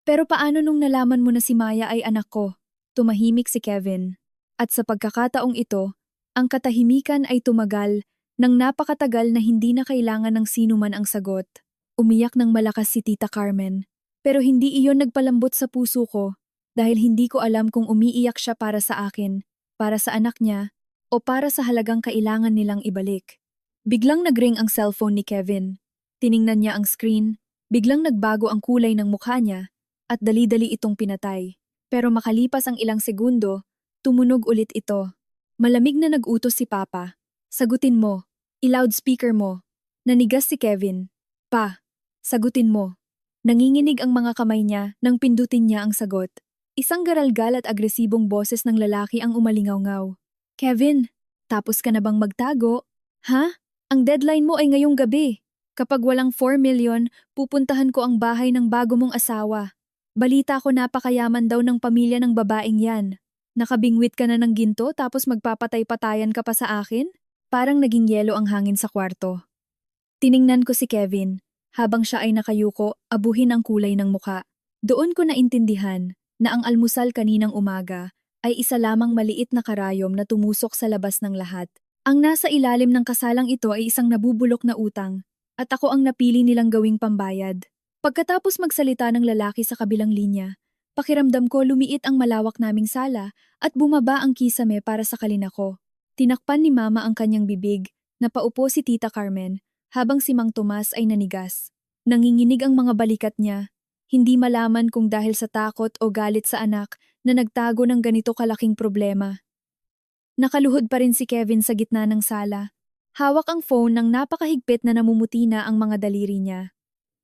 Pero paano nung nalaman mo na si Maya ay anak ko? Tumahimik si Kevin. At sa pagkakataong ito, ang katahimikan ay tumagal Nang napakatagal na hindi na kailangan ng sino man ang sagot, umiyak ng malakas si Tita Carmen. Pero hindi iyon nagpalambot sa puso ko dahil hindi ko alam kung umiiyak siya para sa akin, para sa anak niya, o para sa halagang kailangan nilang ibalik. Biglang nagring ang cellphone ni Kevin. Tiningnan niya ang screen, biglang nagbago ang kulay ng mukha niya, at dali-dali itong pinatay. Pero makalipas ang ilang segundo, tumunog ulit ito. Malamig na nag-utos si Papa. Sagutin mo. I-loudspeaker mo. Nanigas si Kevin. Pa, sagutin mo. Nanginginig ang mga kamay niya nang pindutin niya ang sagot. Isang garalgal at agresibong boses ng lalaki ang umalingaw-ngaw. Kevin, tapos ka na bang magtago? Ha? Ang deadline mo ay ngayong gabi. Kapag walang 4 million, pupuntahan ko ang bahay ng bago mong asawa. Balita ko napakayaman daw ng pamilya ng babaeng yan. Nakabingwit ka na ng ginto tapos magpapatay-patayan ka pa sa akin? Parang naging yelo ang hangin sa kwarto. Tiningnan ko si Kevin. Habang siya ay nakayuko, abuhin ang kulay ng muka. Doon ko naintindihan na ang almusal kaninang umaga ay isa lamang maliit na karayom na tumusok sa labas ng lahat. Ang nasa ilalim ng kasalang ito ay isang nabubulok na utang, at ako ang napili nilang gawing pambayad. Pagkatapos magsalita ng lalaki sa kabilang linya, pakiramdam ko lumiit ang malawak naming sala at bumaba ang kisame para sakalin ako. Tinakpan ni Mama ang kanyang bibig, napaupo si Tita Carmen, habang si Mang Tomas ay nanigas. Nanginginig ang mga balikat niya, hindi malaman kung dahil sa takot o galit sa anak na nagtago ng ganito kalaking problema. Nakaluhod pa rin si Kevin sa gitna ng sala. Hawak ang phone nang napakahigpit na namumuti na ang mga daliri niya.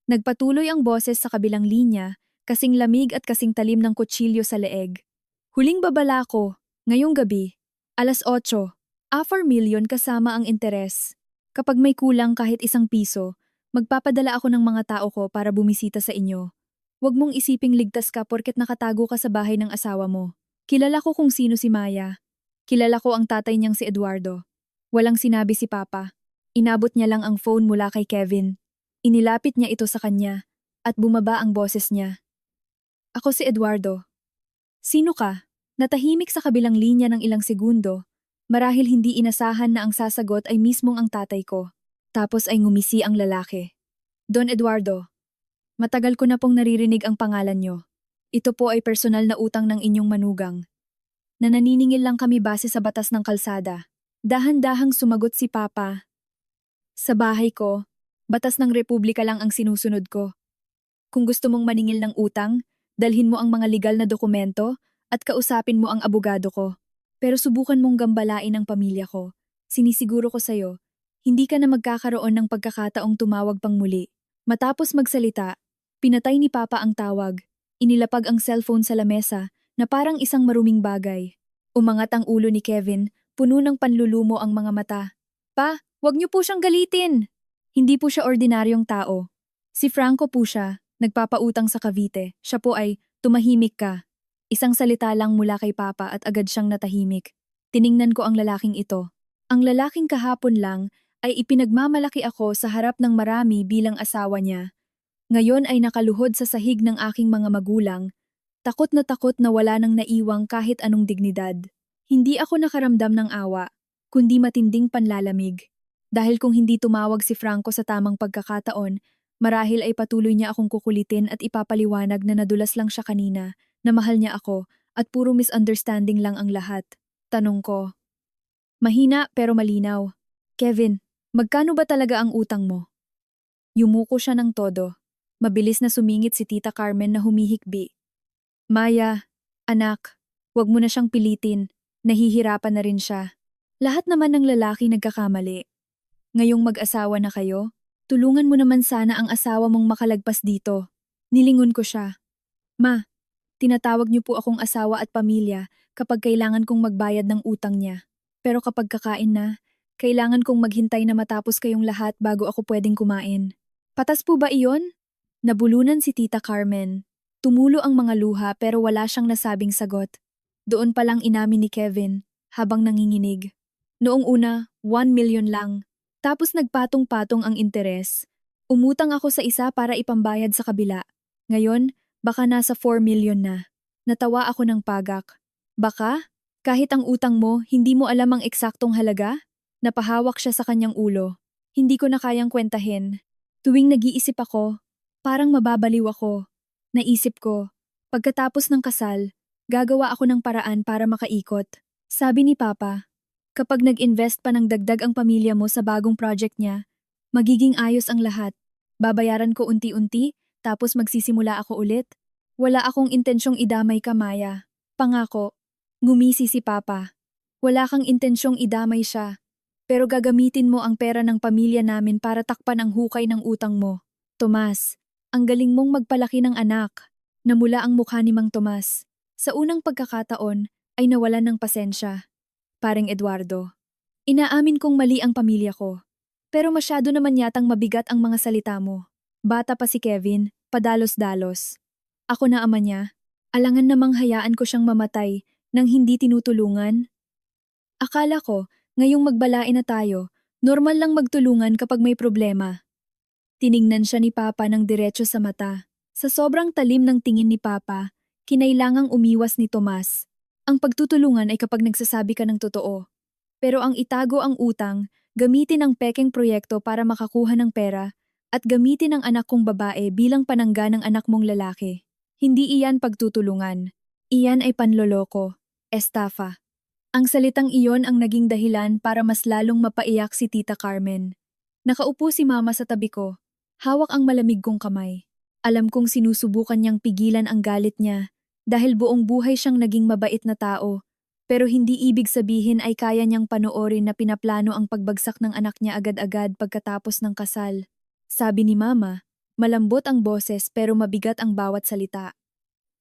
Nagpatuloy ang boses sa kabilang linya, kasing lamig at kasing talim ng kutsilyo sa leeg. Huling babala ko, ngayong gabi, 8:00, 4 million kasama ang interes. Kapag may kulang kahit 1 piso, magpapadala ako ng mga tao ko para bumisita sa inyo. Huwag mong isiping ligtas ka porket nakatago ka sa bahay ng asawa mo. Kilala ko kung sino si Maya. Kilala ko ang tatay niyang si Eduardo. Walang sinabi si Papa. Inabot niya lang ang phone mula kay Kevin. Inilapit niya ito sa kanya, at bumaba ang boses niya. Ako si Eduardo. Sino ka? Natahimik sa kabilang linya ng ilang segundo. Marahil hindi inasahan na ang sasagot ay mismong ang tatay ko. Tapos ay ngumisi ang lalaki. Don Eduardo, matagal ko na pong naririnig ang pangalan niyo. Ito po ay personal na utang ng inyong manugang. Nananiningil lang kami base sa batas ng kalsada. Dahan-dahang sumagot si Papa. Sa bahay ko, batas ng republika lang ang sinusunod ko. Kung gusto mong maningil ng utang, dalhin mo ang mga legal na dokumento at kausapin mo ang abogado ko. Pero subukan mong gambalain ang pamilya ko. Sinisiguro ko sa'yo, hindi ka na magkakaroon ng pagkakataong tumawag pang muli. Matapos magsalita, pinatay ni Papa ang tawag. Inilapag ang cellphone sa lamesa na parang isang maruming bagay. Umangat ang ulo ni Kevin, puno ng panlulumo ang mga mata. Pa, wag niyo po siyang galitin! Hindi po siya ordinaryong tao. Si Franco po siya, nagpapautang sa Cavite. Siya po ay, tumahimik ka. Isang salita lang mula kay Papa at agad siyang natahimik. Tiningnan ko ang lalaking ito. Ang lalaking kahapon lang ay ipinagmamalaki ako sa harap ng marami bilang asawa niya. Ngayon ay nakaluhod sa sahig ng aking mga magulang, takot na wala nang naiwang kahit anong dignidad. Hindi ako nakaramdam ng awa, kundi matinding panlalamig. Dahil kung hindi tumawag si Franco sa tamang pagkakataon, marahil ay patuloy niya akong kukulitin at ipapaliwanag na nadulas lang siya kanina, na mahal niya ako, at puro misunderstanding lang ang lahat. Tanong ko. Mahina pero malinaw. Kevin, magkano ba talaga ang utang mo? Yumuko siya ng todo. Mabilis na sumingit si Tita Carmen na humihikbi. Maya, anak, wag mo na siyang pilitin. Nahihirapan na rin siya. Lahat naman ng lalaki nagkakamali. Ngayong mag-asawa na kayo, tulungan mo naman sana ang asawa mong makalagpas dito. Nilingon ko siya. Ma, tinatawag niyo po akong asawa at pamilya kapag kailangan kong magbayad ng utang niya. Pero kapag kakain na, kailangan kong maghintay na matapos kayong lahat bago ako pwedeng kumain. Patas po ba iyon? Nabulunan si Tita Carmen. Tumulo ang mga luha pero wala siyang nasabing sagot. Doon pa lang inamin ni Kevin, habang nanginginig. Noong una, 1 million lang. Tapos nagpatong-patong ang interes. Umutang ako sa isa para ipambayad sa kabila. Ngayon, baka nasa 4 million na. Natawa ako ng pagak. Baka? Kahit ang utang mo, hindi mo alam ang eksaktong halaga? Napahawak siya sa kanyang ulo. Hindi ko na kayang kwentahin. Tuwing nag-iisip ako, parang mababaliw ako. Naisip ko, pagkatapos ng kasal, gagawa ako ng paraan para makaikot. Sabi ni Papa, kapag nag-invest pa ng dagdag ang pamilya mo sa bagong project niya, magiging ayos ang lahat. Babayaran ko unti-unti, tapos magsisimula ako ulit. Wala akong intensyong idamay ka, Maya. Pangako. Ngumisi si Papa. Wala kang intensyong idamay siya. Pero gagamitin mo ang pera ng pamilya namin para takpan ang hukay ng utang mo. Tomas, ang galing mong magpalaki ng anak. Namula ang mukha ni Mang Tomas. Sa unang pagkakataon, ay nawalan ng pasensya. Parang Eduardo. Inaamin kong mali ang pamilya ko. Pero masyado naman yatang mabigat ang mga salita mo. Bata pa si Kevin, padalos-dalos. Ako na ama niya. Alangan namang hayaan ko siyang mamatay nang hindi tinutulungan. Akala ko, ngayong magbalain na tayo, normal lang magtulungan kapag may problema. Tiningnan siya ni Papa ng diretso sa mata. Sa sobrang talim ng tingin ni Papa, kinailangang umiwas ni Tomas. Ang pagtutulungan ay kapag nagsasabi ka ng totoo. Pero ang itago ang utang, gamitin ang pekeng proyekto para makakuha ng pera, at gamitin ang anak kong babae bilang panangga ng anak mong lalaki. Hindi iyan pagtutulungan. Iyan ay panloloko, estafa. Ang salitang iyon ang naging dahilan para mas lalong mapaiyak si Tita Carmen. Nakaupo si Mama sa tabi ko. Hawak ang malamig kong kamay. Alam kong sinusubukan niyang pigilan ang galit niya dahil buong buhay siyang naging mabait na tao. Pero hindi ibig sabihin ay kaya niyang panoorin na pinaplano ang pagbagsak ng anak niya agad-agad pagkatapos ng kasal. Sabi ni Mama, malambot ang boses pero mabigat ang bawat salita.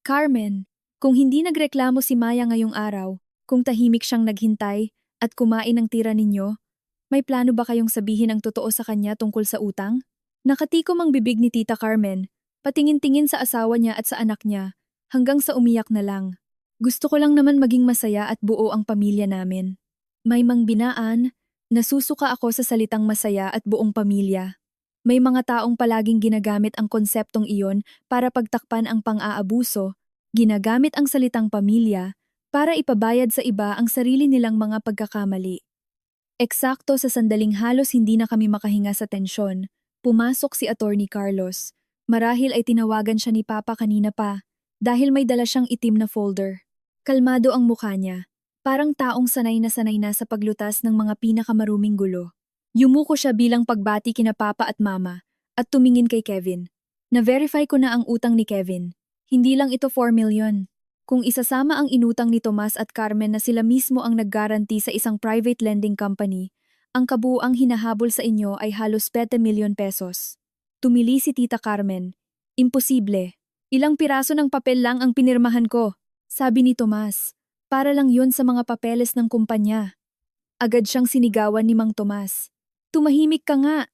Carmen, kung hindi nagreklamo si Maya ngayong araw, kung tahimik siyang naghintay at kumain ng tira ninyo, may plano ba kayong sabihin ang totoo sa kanya tungkol sa utang? Nakatikom ang bibig ni Tita Carmen, patingin-tingin sa asawa niya at sa anak niya, hanggang sa umiyak na lang. Gusto ko lang naman maging masaya at buo ang pamilya namin. May mangbinaan, nasusuka ako sa salitang masaya at buong pamilya. May mga taong palaging ginagamit ang konseptong iyon para pagtakpan ang pang-aabuso, ginagamit ang salitang pamilya, para ipabayad sa iba ang sarili nilang mga pagkakamali. Eksakto sa sandaling halos hindi na kami makahinga sa tensyon, pumasok si Attorney Carlos. Marahil ay tinawagan siya ni Papa kanina pa, dahil may dala siyang itim na folder. Kalmado ang mukha niya, parang taong sanay na sa paglutas ng mga pinakamaruming gulo. Yumuko siya bilang pagbati kina Papa at Mama, at tumingin kay Kevin. Na-verify ko na ang utang ni Kevin. Hindi lang ito 4 million. Kung isasama ang inutang ni Tomas at Carmen na sila mismo ang naggaranti sa isang private lending company, ang kabuuang hinahabol sa inyo ay halos 7 milyon pesos. Tumili si Tita Carmen. Imposible. Ilang piraso ng papel lang ang pinirmahan ko, sabi ni Tomas. Para lang yun sa mga papeles ng kumpanya. Agad siyang sinigawan ni Mang Tomas. Tumahimik ka nga.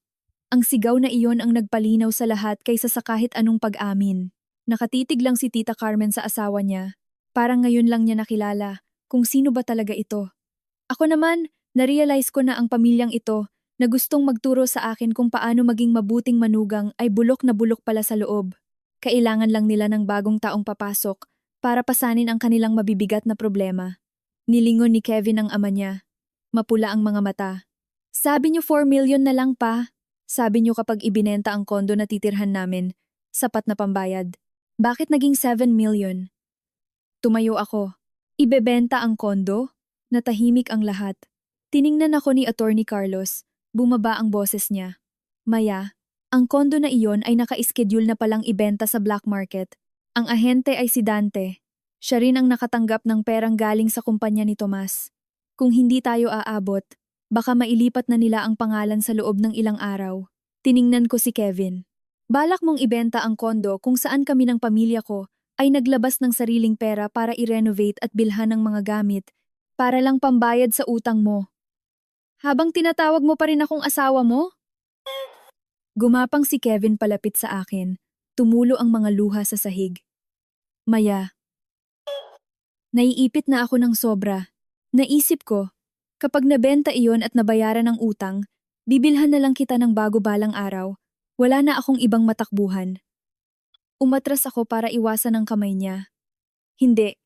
Ang sigaw na iyon ang nagpalinaw sa lahat kaysa sa kahit anong pag-amin. Nakatitig lang si Tita Carmen sa asawa niya. Parang ngayon lang niya nakilala kung sino ba talaga ito. Ako naman, narealize ko na ang pamilyang ito na gustong magturo sa akin kung paano maging mabuting manugang ay bulok na bulok pala sa loob. Kailangan lang nila ng bagong taong papasok para pasanin ang kanilang mabibigat na problema. Nilingon ni Kevin ang ama niya. Mapula ang mga mata. Sabi niyo 4 million na lang pa. Sabi niyo kapag ibinenta ang kondo na titirhan namin, sapat na pambayad. Bakit naging 7 million? Tumayo ako. Ibebenta ang kondo? Natahimik ang lahat. Tiningnan ako ni Attorney Carlos. Bumaba ang boses niya. Maya, ang kondo na iyon ay naka-schedule na palang ibenta sa black market. Ang ahente ay si Dante. Siya rin ang nakatanggap ng perang galing sa kumpanya ni Tomas. Kung hindi tayo aabot, baka mailipat na nila ang pangalan sa loob ng ilang araw. Tiningnan ko si Kevin. Balak mong ibenta ang kondo kung saan kami ng pamilya ko ay naglabas ng sariling pera para i-renovate at bilhan ng mga gamit para lang pambayad sa utang mo. Habang tinatawag mo pa rin akong asawa mo? Gumapang si Kevin palapit sa akin. Tumulo ang mga luha sa sahig. Maya. Naiipit na ako ng sobra. Naisip ko, kapag nabenta iyon at nabayaran ang utang, bibilhan na lang kita ng bago balang araw. Wala na akong ibang matakbuhan. Umatras ako para iwasan ang kamay niya. Hindi.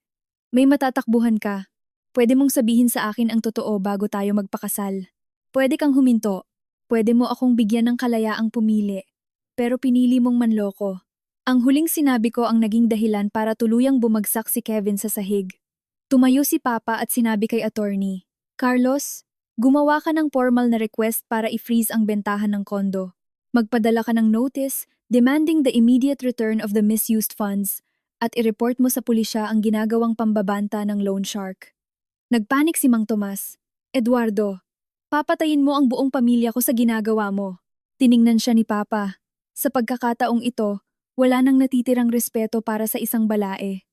May matatakbuhan ka. Pwede mong sabihin sa akin ang totoo bago tayo magpakasal. Pwede kang huminto. Pwede mo akong bigyan ng kalayaang pumili. Pero pinili mong manloko. Ang huling sinabi ko ang naging dahilan para tuluyang bumagsak si Kevin sa sahig. Tumayo si Papa at sinabi kay attorney, Carlos, gumawa ka ng formal na request para i-freeze ang bentahan ng kondo. Magpadala ka ng notice demanding the immediate return of the misused funds at i-report mo sa pulisya ang ginagawang pambabanta ng loan shark. Nagpanik si Mang Tomas. Eduardo, papatayin mo ang buong pamilya ko sa ginagawa mo. Tiningnan siya ni Papa. Sa pagkakataong ito, wala nang natitirang respeto para sa isang balae.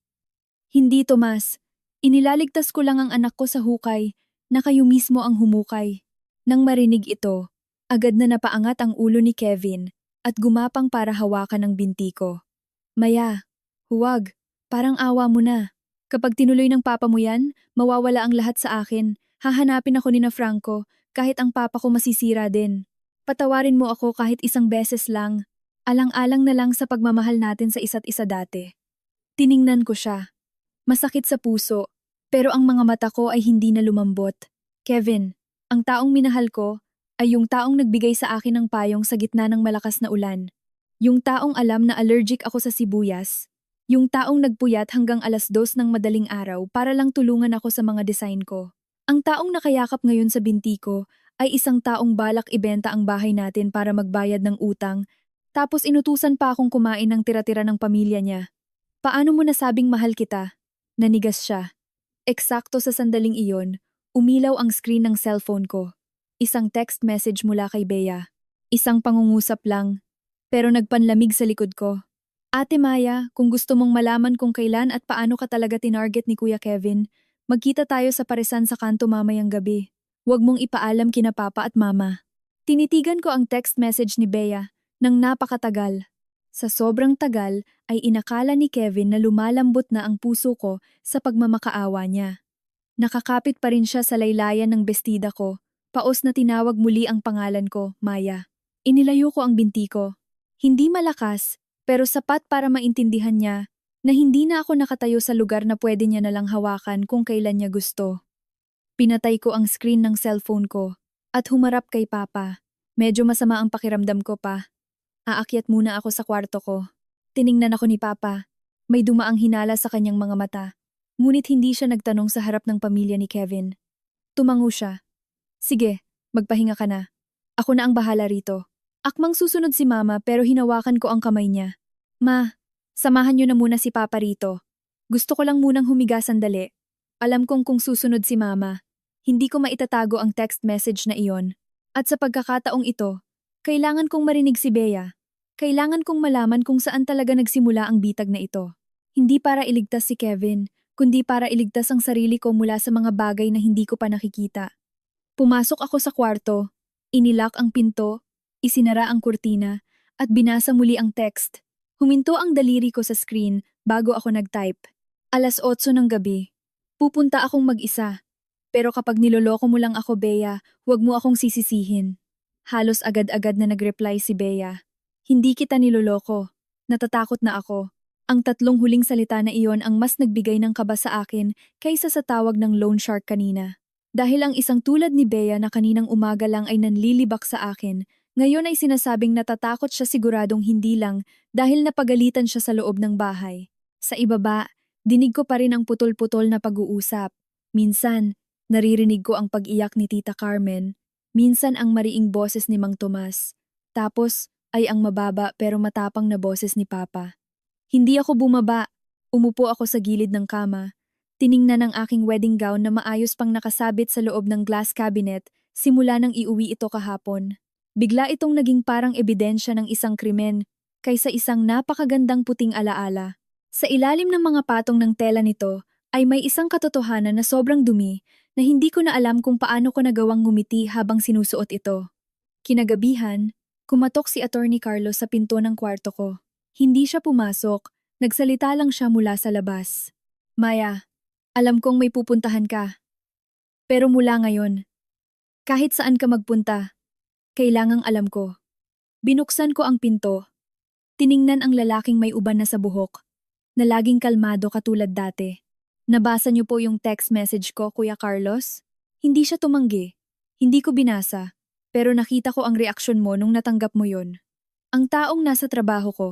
Hindi, Tomas. Inilaligtas ko lang ang anak ko sa hukay na kayo mismo ang humukay. Nang marinig ito, agad na napaangat ang ulo ni Kevin at gumapang para hawakan ang binti ko. Maya, huwag. Parang awa mo na. Kapag tinuloy ng papa mo yan, mawawala ang lahat sa akin. Hahanapin ako ni na Franco kahit ang papa ko masisira din. Patawarin mo ako kahit isang beses lang. Alang-alang na lang sa pagmamahal natin sa isa't isa dati. Tiningnan ko siya. Masakit sa puso, pero ang mga mata ko ay hindi na lumambot. Kevin, ang taong minahal ko ay yung taong nagbigay sa akin ng payong sa gitna ng malakas na ulan. Yung taong alam na allergic ako sa sibuyas. Yung taong nagpuyat hanggang 2:00 ng madaling araw para lang tulungan ako sa mga design ko. Ang taong nakayakap ngayon sa binti ko ay isang taong balak ibenta ang bahay natin para magbayad ng utang, tapos inutusan pa akong kumain ng tira-tira ng pamilya niya. Paano mo nasabing mahal kita? Nanigas siya. Eksakto sa sandaling iyon, umilaw ang screen ng cellphone ko. Isang text message mula kay Bea. Isang pangungusap lang, pero nagpanlamig sa likod ko. Ate Maya, kung gusto mong malaman kung kailan at paano ka talaga tinarget ni Kuya Kevin, magkita tayo sa paresan sa kanto mamayang gabi. Huwag mong ipaalam kina Papa at Mama. Tinitigan ko ang text message ni Bea nang napakatagal. Sa sobrang tagal ay inakala ni Kevin na lumalambot na ang puso ko sa pagmamakaawa niya. Nakakapit pa rin siya sa laylayan ng bestida ko, paos na tinawag muli ang pangalan ko, Maya. Inilayo ko ang binti ko. Hindi malakas, pero sapat para maintindihan niya na hindi na ako nakatayo sa lugar na pwede niya nalang hawakan kung kailan niya gusto. Pinatay ko ang screen ng cellphone ko at humarap kay Papa. Medyo masama ang pakiramdam ko pa. Aakyat muna ako sa kwarto ko. Tiningnan ako ni Papa. May dumaang hinala sa kanyang mga mata. Ngunit hindi siya nagtanong sa harap ng pamilya ni Kevin. Tumango siya. Sige, magpahinga ka na. Ako na ang bahala rito. Akmang susunod si Mama pero hinawakan ko ang kamay niya. Ma, samahan niyo na muna si Papa rito. Gusto ko lang munang humiga sandali. Alam kong kung susunod si Mama, hindi ko maitatago ang text message na iyon. At sa pagkakataong ito, kailangan kong marinig si Bea. Kailangan kong malaman kung saan talaga nagsimula ang bitag na ito. Hindi para iligtas si Kevin, kundi para iligtas ang sarili ko mula sa mga bagay na hindi ko pa nakikita. Pumasok ako sa kwarto, inilak ang pinto, isinara ang kurtina, at binasa muli ang text. Huminto ang daliri ko sa screen bago ako nag-type. 8:00 ng gabi. Pupunta akong mag-isa. Pero kapag niloloko mo lang ako, Bea, huwag mo akong sisisihin. Halos agad-agad na nag-reply si Bea. Hindi kita niloloko. Natatakot na ako. Ang 3 huling salita na iyon ang mas nagbigay ng kaba sa akin kaysa sa tawag ng loan shark kanina. Dahil ang isang tulad ni Bea na kaninang umaga lang ay nanlilibak sa akin, ngayon ay sinasabing natatakot siya siguradong hindi lang dahil napagalitan siya sa loob ng bahay. Sa ibaba, dinig ko pa rin ang putol-putol na pag-uusap. Minsan, naririnig ko ang pag-iyak ni Tita Carmen. Minsan ang mariing boses ni Mang Tomas. Tapos ay ang mababa pero matapang na boses ni Papa. Hindi ako bumaba. Umupo ako sa gilid ng kama. Tiningnan ang aking wedding gown na maayos pang nakasabit sa loob ng glass cabinet simula nang iuwi ito kahapon. Bigla itong naging parang ebidensya ng isang krimen kaysa isang napakagandang puting alaala. Sa ilalim ng mga patong ng tela nito ay may isang katotohanan na sobrang dumi na hindi ko na alam kung paano ko nagawang ngumiti habang sinusuot ito. Kinagabihan, kumatok si Attorney Carlos sa pinto ng kwarto ko. Hindi siya pumasok, nagsalita lang siya mula sa labas. Maya, alam kong may pupuntahan ka. Pero mula ngayon, kahit saan ka magpunta, kailangang alam ko. Binuksan ko ang pinto. Tiningnan ang lalaking may uban na sa buhok, na laging kalmado katulad dati. Nabasa niyo po yung text message ko, Kuya Carlos? Hindi siya tumanggi. Hindi ko binasa, pero nakita ko ang reaksyon mo nung natanggap mo yon. Ang taong nasa trabaho ko,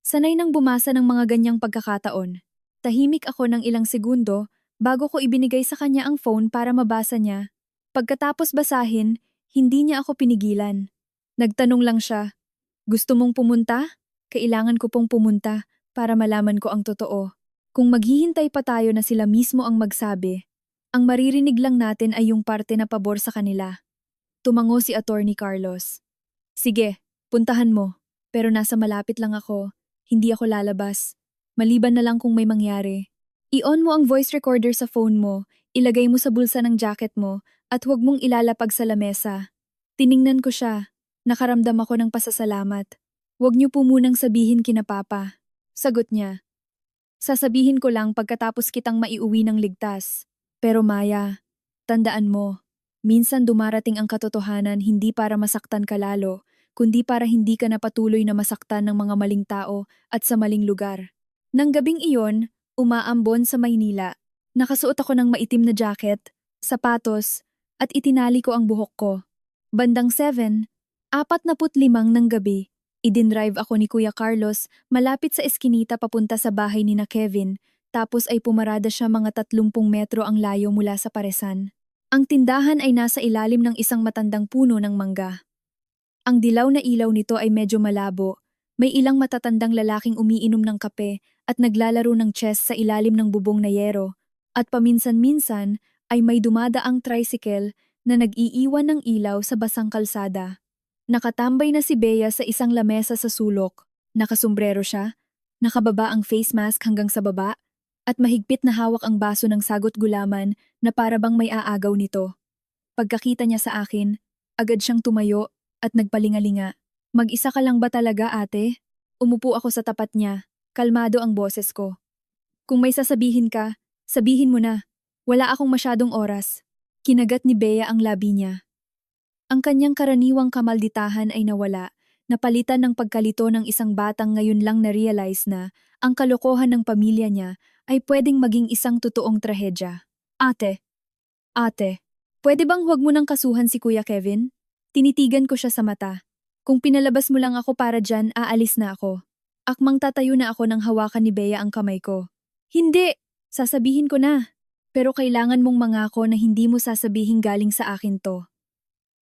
sanay nang bumasa ng mga ganyang pagkakataon. Tahimik ako ng ilang segundo bago ko ibinigay sa kanya ang phone para mabasa niya. Pagkatapos basahin, hindi niya ako pinigilan. Nagtanong lang siya, "Gusto mong pumunta?" Kailangan ko pong pumunta para malaman ko ang totoo. Kung maghihintay pa tayo na sila mismo ang magsabi, ang maririnig lang natin ay yung parte na pabor sa kanila. Tumango si Attorney Carlos. "Sige, puntahan mo. Pero nasa malapit lang ako. Hindi ako lalabas. Maliban na lang kung may mangyari. I-on mo ang voice recorder sa phone mo, ilagay mo sa bulsa ng jacket mo, at huwag mong ilalapag sa lamesa." Tiningnan ko siya. Nakaramdam ako ng pasasalamat. "Huwag niyo po munang sabihin kina Papa." Sagot niya. "Sasabihin ko lang pagkatapos kitang maiuwi ng ligtas. Pero Maya, tandaan mo, minsan dumarating ang katotohanan hindi para masaktan ka lalo, kundi para hindi ka na patuloy na masaktan ng mga maling tao at sa maling lugar." Nang gabing iyon, umaambon sa Maynila. Nakasuot ako ng maitim na jacket, sapatos, at itinali ko ang buhok ko. Bandang 7, 45 ng gabi, idinrive ako ni Kuya Carlos malapit sa eskinita papunta sa bahay ni na Kevin, tapos ay pumarada siya mga 30 metro ang layo mula sa paresan. Ang tindahan ay nasa ilalim ng isang matandang puno ng mangga. Ang dilaw na ilaw nito ay medyo malabo. May ilang matatandang lalaking umiinom ng kape at naglalaro ng chess sa ilalim ng bubong na yero, at paminsan-minsan ay may dumadaang tricycle na nag-iiwan ng ilaw sa basang kalsada. Nakatambay na si Bea sa isang lamesa sa sulok. Nakasombrero siya, nakababa ang face mask hanggang sa baba, at mahigpit na hawak ang baso ng sagot gulaman na parabang may aagaw nito. Pagkakita niya sa akin, agad siyang tumayo at nagpalingalinga. "Mag-isa ka lang ba talaga, ate?" Umupo ako sa tapat niya. Kalmado ang boses ko. "Kung may sasabihin ka, sabihin mo na. Wala akong masyadong oras." Kinagat ni Bea ang labi niya. Ang kanyang karaniwang kamalditahan ay nawala, napalitan ng pagkalito ng isang batang ngayon lang na-realize na ang kalokohan ng pamilya niya ay pwedeng maging isang totoong trahedya. Ate, pwede bang huwag mo nang kasuhan si Kuya Kevin?" Tinitigan ko siya sa mata. "Kung pinalabas mo lang ako para dyan, aalis na ako." Akmang tatayo na ako nang hawakan ni Bea ang kamay ko. "Hindi! Sasabihin ko na. Pero kailangan mong mangako na hindi mo sasabihin galing sa akin to."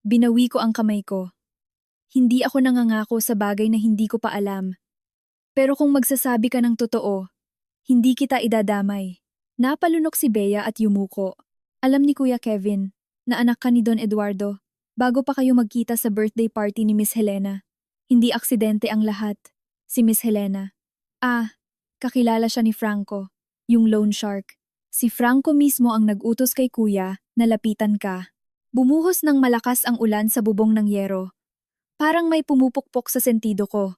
Binawi ko ang kamay ko. Hindi ako nangangako sa bagay na hindi ko pa alam. Pero kung magsasabi ka ng totoo, hindi kita idadamay. Napalunok si Bea at yumuko. "Alam ni Kuya Kevin na anak ka ni Don Eduardo bago pa kayo magkita sa birthday party ni Miss Helena. Hindi aksidente ang lahat." Si Miss Helena. Kakilala siya ni Franco, yung loan shark. Si Franco mismo ang nag-utos kay Kuya na lapitan ka. Bumuhos ng malakas ang ulan sa bubong ng yero. Parang may pumupukpok sa sentido ko.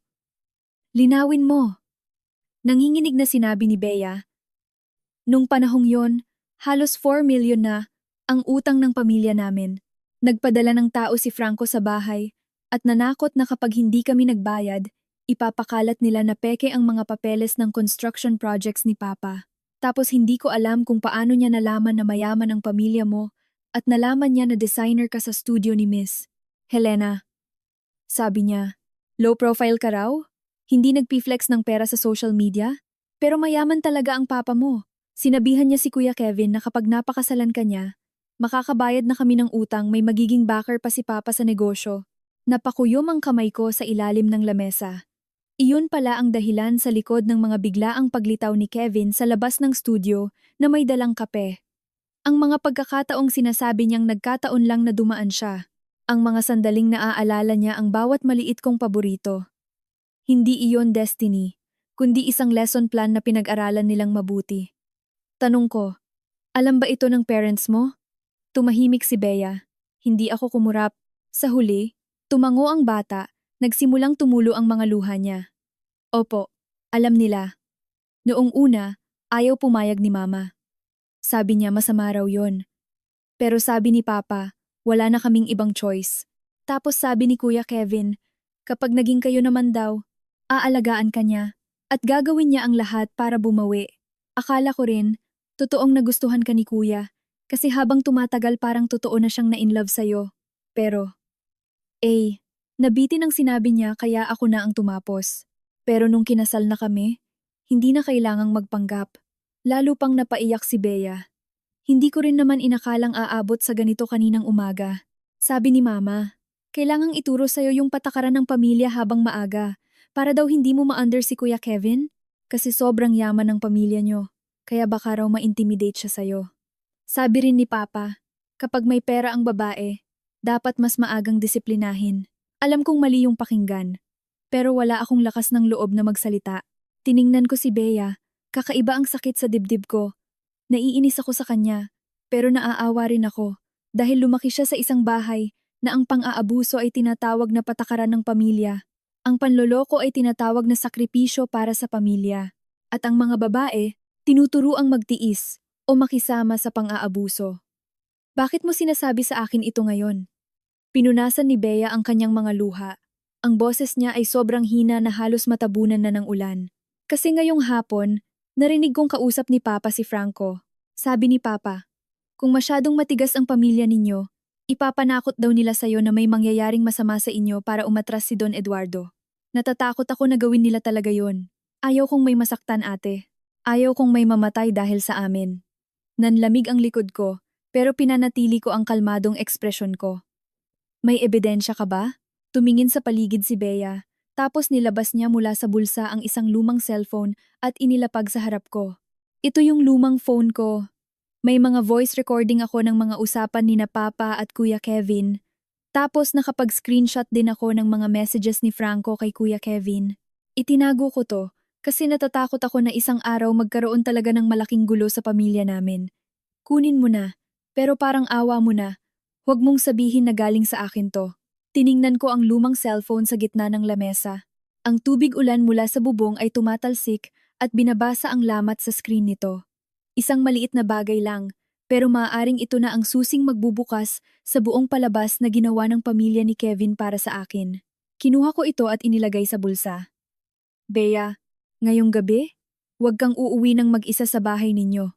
"Linawin mo." Nanginginig na sinabi ni Bea. "Nung panahong yon, halos 4 million na ang utang ng pamilya namin. Nagpadala ng tao si Franco sa bahay at nanakot na kapag hindi kami nagbayad, ipapakalat nila na peke ang mga papeles ng construction projects ni Papa. Tapos hindi ko alam kung paano niya nalaman na mayaman ang pamilya mo at nalaman niya na designer ka sa studio ni Miss Helena." Sabi niya, "Low profile ka raw? Hindi nagpi-flex ng pera sa social media? Pero mayaman talaga ang papa mo." Sinabihan niya si Kuya Kevin na kapag napakasalan ka niya, makakabayad na kami ng utang, may magiging backer pa si Papa sa negosyo. Napakuyom ang kamay ko sa ilalim ng lamesa. Iyon pala ang dahilan sa likod ng mga biglaang paglitaw ni Kevin sa labas ng studio na may dalang kape. Ang mga pagkakataong sinasabi niyang nagkataon lang na dumaan siya. Ang mga sandaling naaalala niya ang bawat maliit kong paborito. Hindi iyon destiny, kundi isang lesson plan na pinag-aralan nilang mabuti. Tanong ko, "Alam ba ito ng parents mo?" Tumahimik si Bea. Hindi ako kumurap. Sa huli, tumango ang bata, nagsimulang tumulo ang mga luha niya. "Opo, alam nila. Noong una, ayaw pumayag ni Mama. Sabi niya masama raw yon. Pero sabi ni Papa, wala na kaming ibang choice. Tapos sabi ni Kuya Kevin, kapag naging kayo naman daw, aalagaan ka niya at gagawin niya ang lahat para bumawi. Akala ko rin, totoong nagustuhan ka ni Kuya, kasi habang tumatagal parang totoo na siyang na-inlove sa'yo. Pero, nabitin ang sinabi niya kaya ako na ang tumapos. Pero nung kinasal na kami, hindi na kailangang magpanggap. Lalo pang napaiyak si Bea. Hindi ko rin naman inakalang aabot sa ganito kaninang umaga. Sabi ni Mama, kailangang ituro sa'yo yung patakaran ng pamilya habang maaga para daw hindi mo ma-under si Kuya Kevin kasi sobrang yaman ng pamilya nyo. Kaya baka raw ma-intimidate siya sa'yo. Sabi rin ni Papa, kapag may pera ang babae, dapat mas maagang disiplinahin. Alam kong mali yung pakinggan, pero wala akong lakas ng loob na magsalita. Tiningnan ko si Bea, kakaiba ang sakit sa dibdib ko. Naiinis ako sa kanya, pero naaawa rin ako dahil lumaki siya sa isang bahay na ang pang-aabuso ay tinatawag na patakaran ng pamilya. Ang panloloko ay tinatawag na sakripisyo para sa pamilya. At ang mga babae, tinuturuang magtiis o makisama sa pang-aabuso. Bakit mo sinasabi sa akin ito ngayon? Pinunasan ni Bea ang kanyang mga luha. Ang boses niya ay sobrang hina na halos matabunan na ng ulan. Kasi ngayong hapon, narinig kong kausap ni Papa si Franco. Sabi ni Papa, kung masyadong matigas ang pamilya ninyo, ipapanakot daw nila sa'yo na may mangyayaring masama sa inyo para umatras si Don Eduardo. Natatakot ako na gawin nila talaga yon. Ayaw kong may masaktan, ate. Ayaw kong may mamatay dahil sa amin. Nanlamig ang likod ko, pero pinanatili ko ang kalmadong ekspresyon ko. May ebidensya ka ba? Tumingin sa paligid si Bea, tapos nilabas niya mula sa bulsa ang isang lumang cellphone at inilapag sa harap ko. Ito yung lumang phone ko. May mga voice recording ako ng mga usapan ni na Papa at Kuya Kevin. Tapos nakapag-screenshot din ako ng mga messages ni Franco kay Kuya Kevin. Itinago ko to kasi natatakot ako na isang araw magkaroon talaga ng malaking gulo sa pamilya namin. Kunin mo na, pero parang awa mo na. Huwag mong sabihin na galing sa akin to. Tiningnan ko ang lumang cellphone sa gitna ng lamesa. Ang tubig ulan mula sa bubong ay tumatalsik at binabasa ang lamat sa screen nito. Isang maliit na bagay lang, pero maaaring ito na ang susing magbubukas sa buong palabas na ginawa ng pamilya ni Kevin para sa akin. Kinuha ko ito at inilagay sa bulsa. Bea, ngayong gabi, huwag kang uuwi ng mag-isa sa bahay ninyo.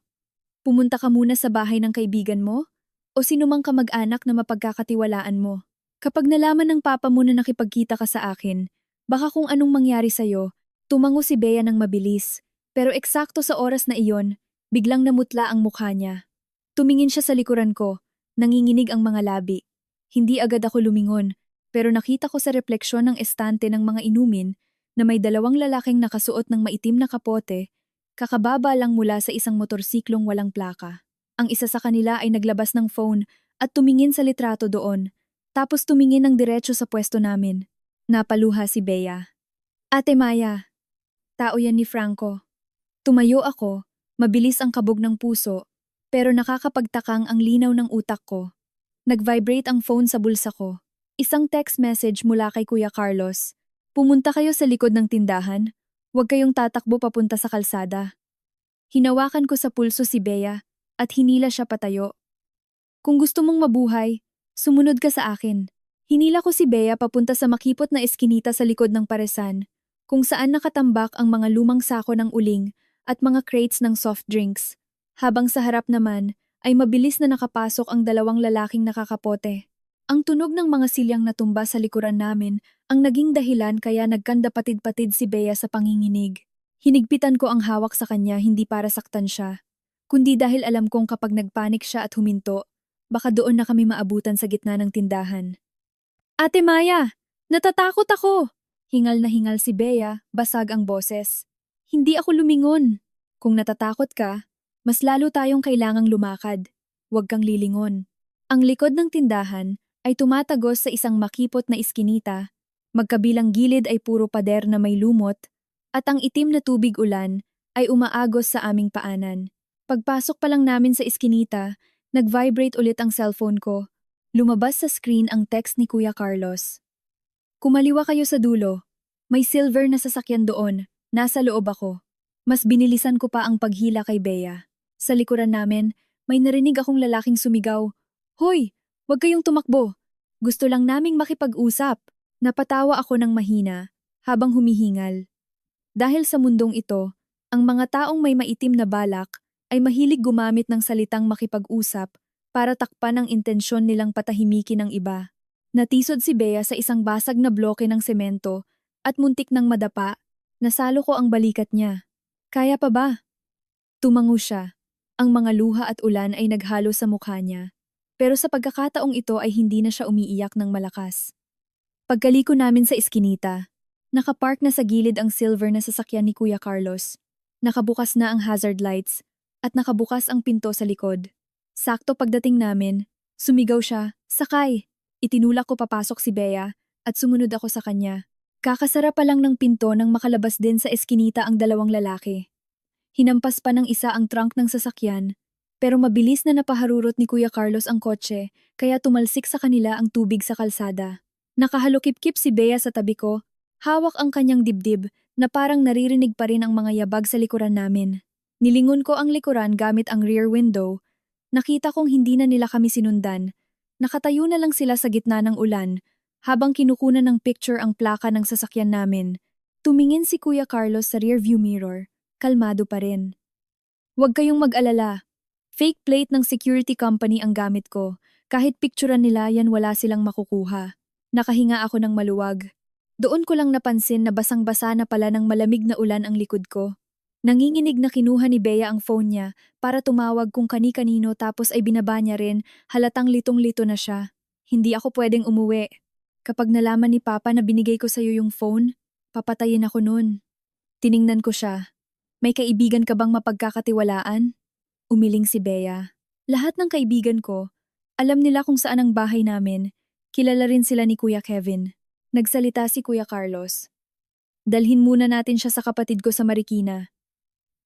Pumunta ka muna sa bahay ng kaibigan mo o sinumang kamag-anak na mapagkakatiwalaan mo. Kapag nalaman ng papa mo na nakipagkita ka sa akin, baka kung anong mangyari sa'yo, tumango si Bea ng mabilis. Pero eksakto sa oras na iyon, biglang namutla ang mukha niya. Tumingin siya sa likuran ko, nanginginig ang mga labi. Hindi agad ako lumingon, pero nakita ko sa refleksyon ng estante ng mga inumin na may dalawang lalaking nakasuot ng maitim na kapote, kakababa lang mula sa isang motorsiklong walang plaka. Ang isa sa kanila ay naglabas ng phone at tumingin sa litrato doon, tapos tumingin ng diretso sa pwesto namin. Napaluha si Bea. Ate Maya, tao yan ni Franco. Tumayo ako, mabilis ang kabog ng puso, pero nakakapagtakang ang linaw ng utak ko. Nag-vibrate ang phone sa bulsa ko. Isang text message mula kay Kuya Carlos. Pumunta kayo sa likod ng tindahan. Huwag kayong tatakbo papunta sa kalsada. Hinawakan ko sa pulso si Bea at hinila siya patayo. Kung gusto mong mabuhay, sumunod ka sa akin. Hinila ko si Bea papunta sa makipot na eskinita sa likod ng paresan, kung saan nakatambak ang mga lumang sako ng uling at mga crates ng soft drinks, habang sa harap naman ay mabilis na nakapasok ang dalawang lalaking nakakapote. Ang tunog ng mga silyang natumba sa likuran namin ang naging dahilan kaya nagkanda patid-patid si Bea sa panginginig. Hinigpitan ko ang hawak sa kanya hindi para saktan siya, kundi dahil alam kong kapag nagpanik siya at huminto, baka doon na kami maabutan sa gitna ng tindahan. Ate Maya, natatakot ako! Hingal na hingal si Bea, basag ang boses. Hindi ako lumingon. Kung natatakot ka, mas lalo tayong kailangang lumakad. Huwag kang lilingon. Ang likod ng tindahan ay tumatagos sa isang makipot na iskinita, magkabilang gilid ay puro pader na may lumot, at ang itim na tubig ulan ay umaagos sa aming paanan. Pagpasok pa lang namin sa iskinita, nag-vibrate ulit ang cellphone ko. Lumabas sa screen ang text ni Kuya Carlos. Kumaliwa kayo sa dulo. May silver na sasakyan doon. Nasa loob ako. Mas binilisan ko pa ang paghila kay Bea. Sa likuran namin, may narinig akong lalaking sumigaw. Hoy! Huwag kayong tumakbo. Gusto lang naming makipag-usap. Napatawa ako ng mahina habang humihingal. Dahil sa mundong ito, ang mga taong may maitim na balak ay mahilig gumamit ng salitang makipag-usap para takpan ang intensyon nilang patahimikin ng iba. Natisod si Bea sa isang basag na bloke ng semento at muntik ng madapa. Nasalo ko ang balikat niya. Kaya pa ba? Tumango siya. Ang mga luha at ulan ay naghalo sa mukha niya. Pero sa pagkakataong ito ay hindi na siya umiiyak ng malakas. Pagkaliko namin sa iskinita, nakapark na sa gilid ang silver na sasakyan ni Kuya Carlos. Nakabukas na ang hazard lights at nakabukas ang pinto sa likod. Sakto pagdating namin, sumigaw siya, "Sakay!" Itinulak ko papasok si Bea at sumunod ako sa kanya. Kakasara pa lang ng pinto nang makalabas din sa eskinita ang dalawang lalaki. Hinampas pa ng isa ang trunk ng sasakyan, pero mabilis na napaharurot ni Kuya Carlos ang kotse kaya tumalsik sa kanila ang tubig sa kalsada. Nakahalukip-kip si Bea sa tabi ko, hawak ang kanyang dibdib na parang naririnig pa rin ang mga yabag sa likuran namin. Nilingon ko ang likuran gamit ang rear window. Nakita kong hindi na nila kami sinundan. Nakatayo na lang sila sa gitna ng ulan habang kinukunan ng picture ang plaka ng sasakyan namin. Tumingin si Kuya Carlos sa rearview mirror. Kalmado pa rin. "Huwag kayong mag-alala. Fake plate ng security company ang gamit ko. Kahit picturean nila yan wala silang makukuha." Nakahinga ako ng maluwag. Doon ko lang napansin na basang-basa na pala ng malamig na ulan ang likod ko. Nanginginig na kinuha ni Bea ang phone niya para tumawag kung kani-kanino tapos ay binaba niya rin, halatang litong-lito na siya. Hindi ako pwedeng umuwi. Kapag nalaman ni Papa na binigay ko sa'yo yung phone, papatayin ako nun. Tiningnan ko siya. "May kaibigan ka bang mapagkakatiwalaan?" Umiling si Bea. "Lahat ng kaibigan ko, alam nila kung saan ang bahay namin. Kilala rin sila ni Kuya Kevin." Nagsalita si Kuya Carlos. "Dalhin muna natin siya sa kapatid ko sa Marikina.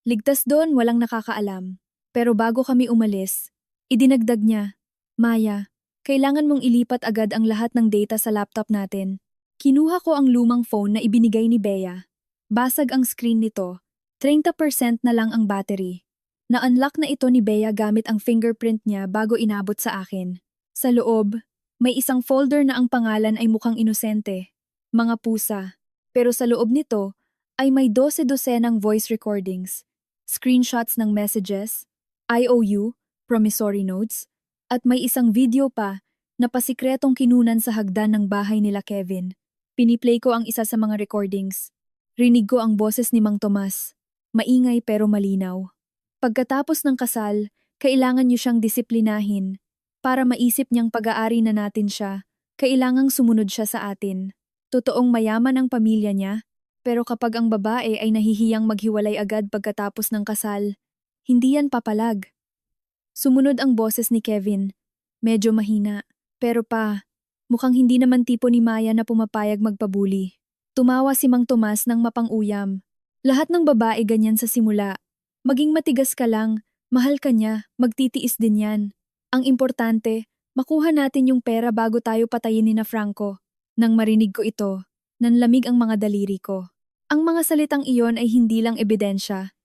Ligtas doon, walang nakakaalam." Pero bago kami umalis, idinagdag niya, "Maya, kailangan mong ilipat agad ang lahat ng data sa laptop natin." Kinuha ko ang lumang phone na ibinigay ni Bea. Basag ang screen nito, 30% na lang ang battery. Na-unlock na ito ni Bea gamit ang fingerprint niya bago inabot sa akin. Sa loob, may isang folder na ang pangalan ay mukhang inosente, mga pusa. Pero sa loob nito ay may 12-dosenang voice recordings, screenshots ng messages, IOU, promissory notes, at may isang video pa na pasikretong kinunan sa hagdan ng bahay nila Kevin. Piniplay ko ang isa sa mga recordings. Rinig ko ang boses ni Mang Tomas. Maingay pero malinaw. "Pagkatapos ng kasal, kailangan niyo siyang disiplinahin. Para maisip niyang pag-aari na natin siya, kailangang sumunod siya sa atin. Totoong mayaman ang pamilya niya, pero kapag ang babae ay nahihiyang maghiwalay agad pagkatapos ng kasal, hindi yan papalag." Sumunod ang boses ni Kevin. Medyo mahina, pero mukhang hindi naman tipo ni Maya na pumapayag magpabuli. Tumawa si Mang Tomas ng mapang-uyam. "Lahat ng babae ganyan sa simula. Maging matigas ka lang, mahal ka niya, magtitiis din yan. Ang importante, makuha natin yung pera bago tayo patayin ni na Franco." Nang marinig ko ito, nanlamig ang mga daliri ko. Ang mga salitang iyon ay hindi lang ebidensya.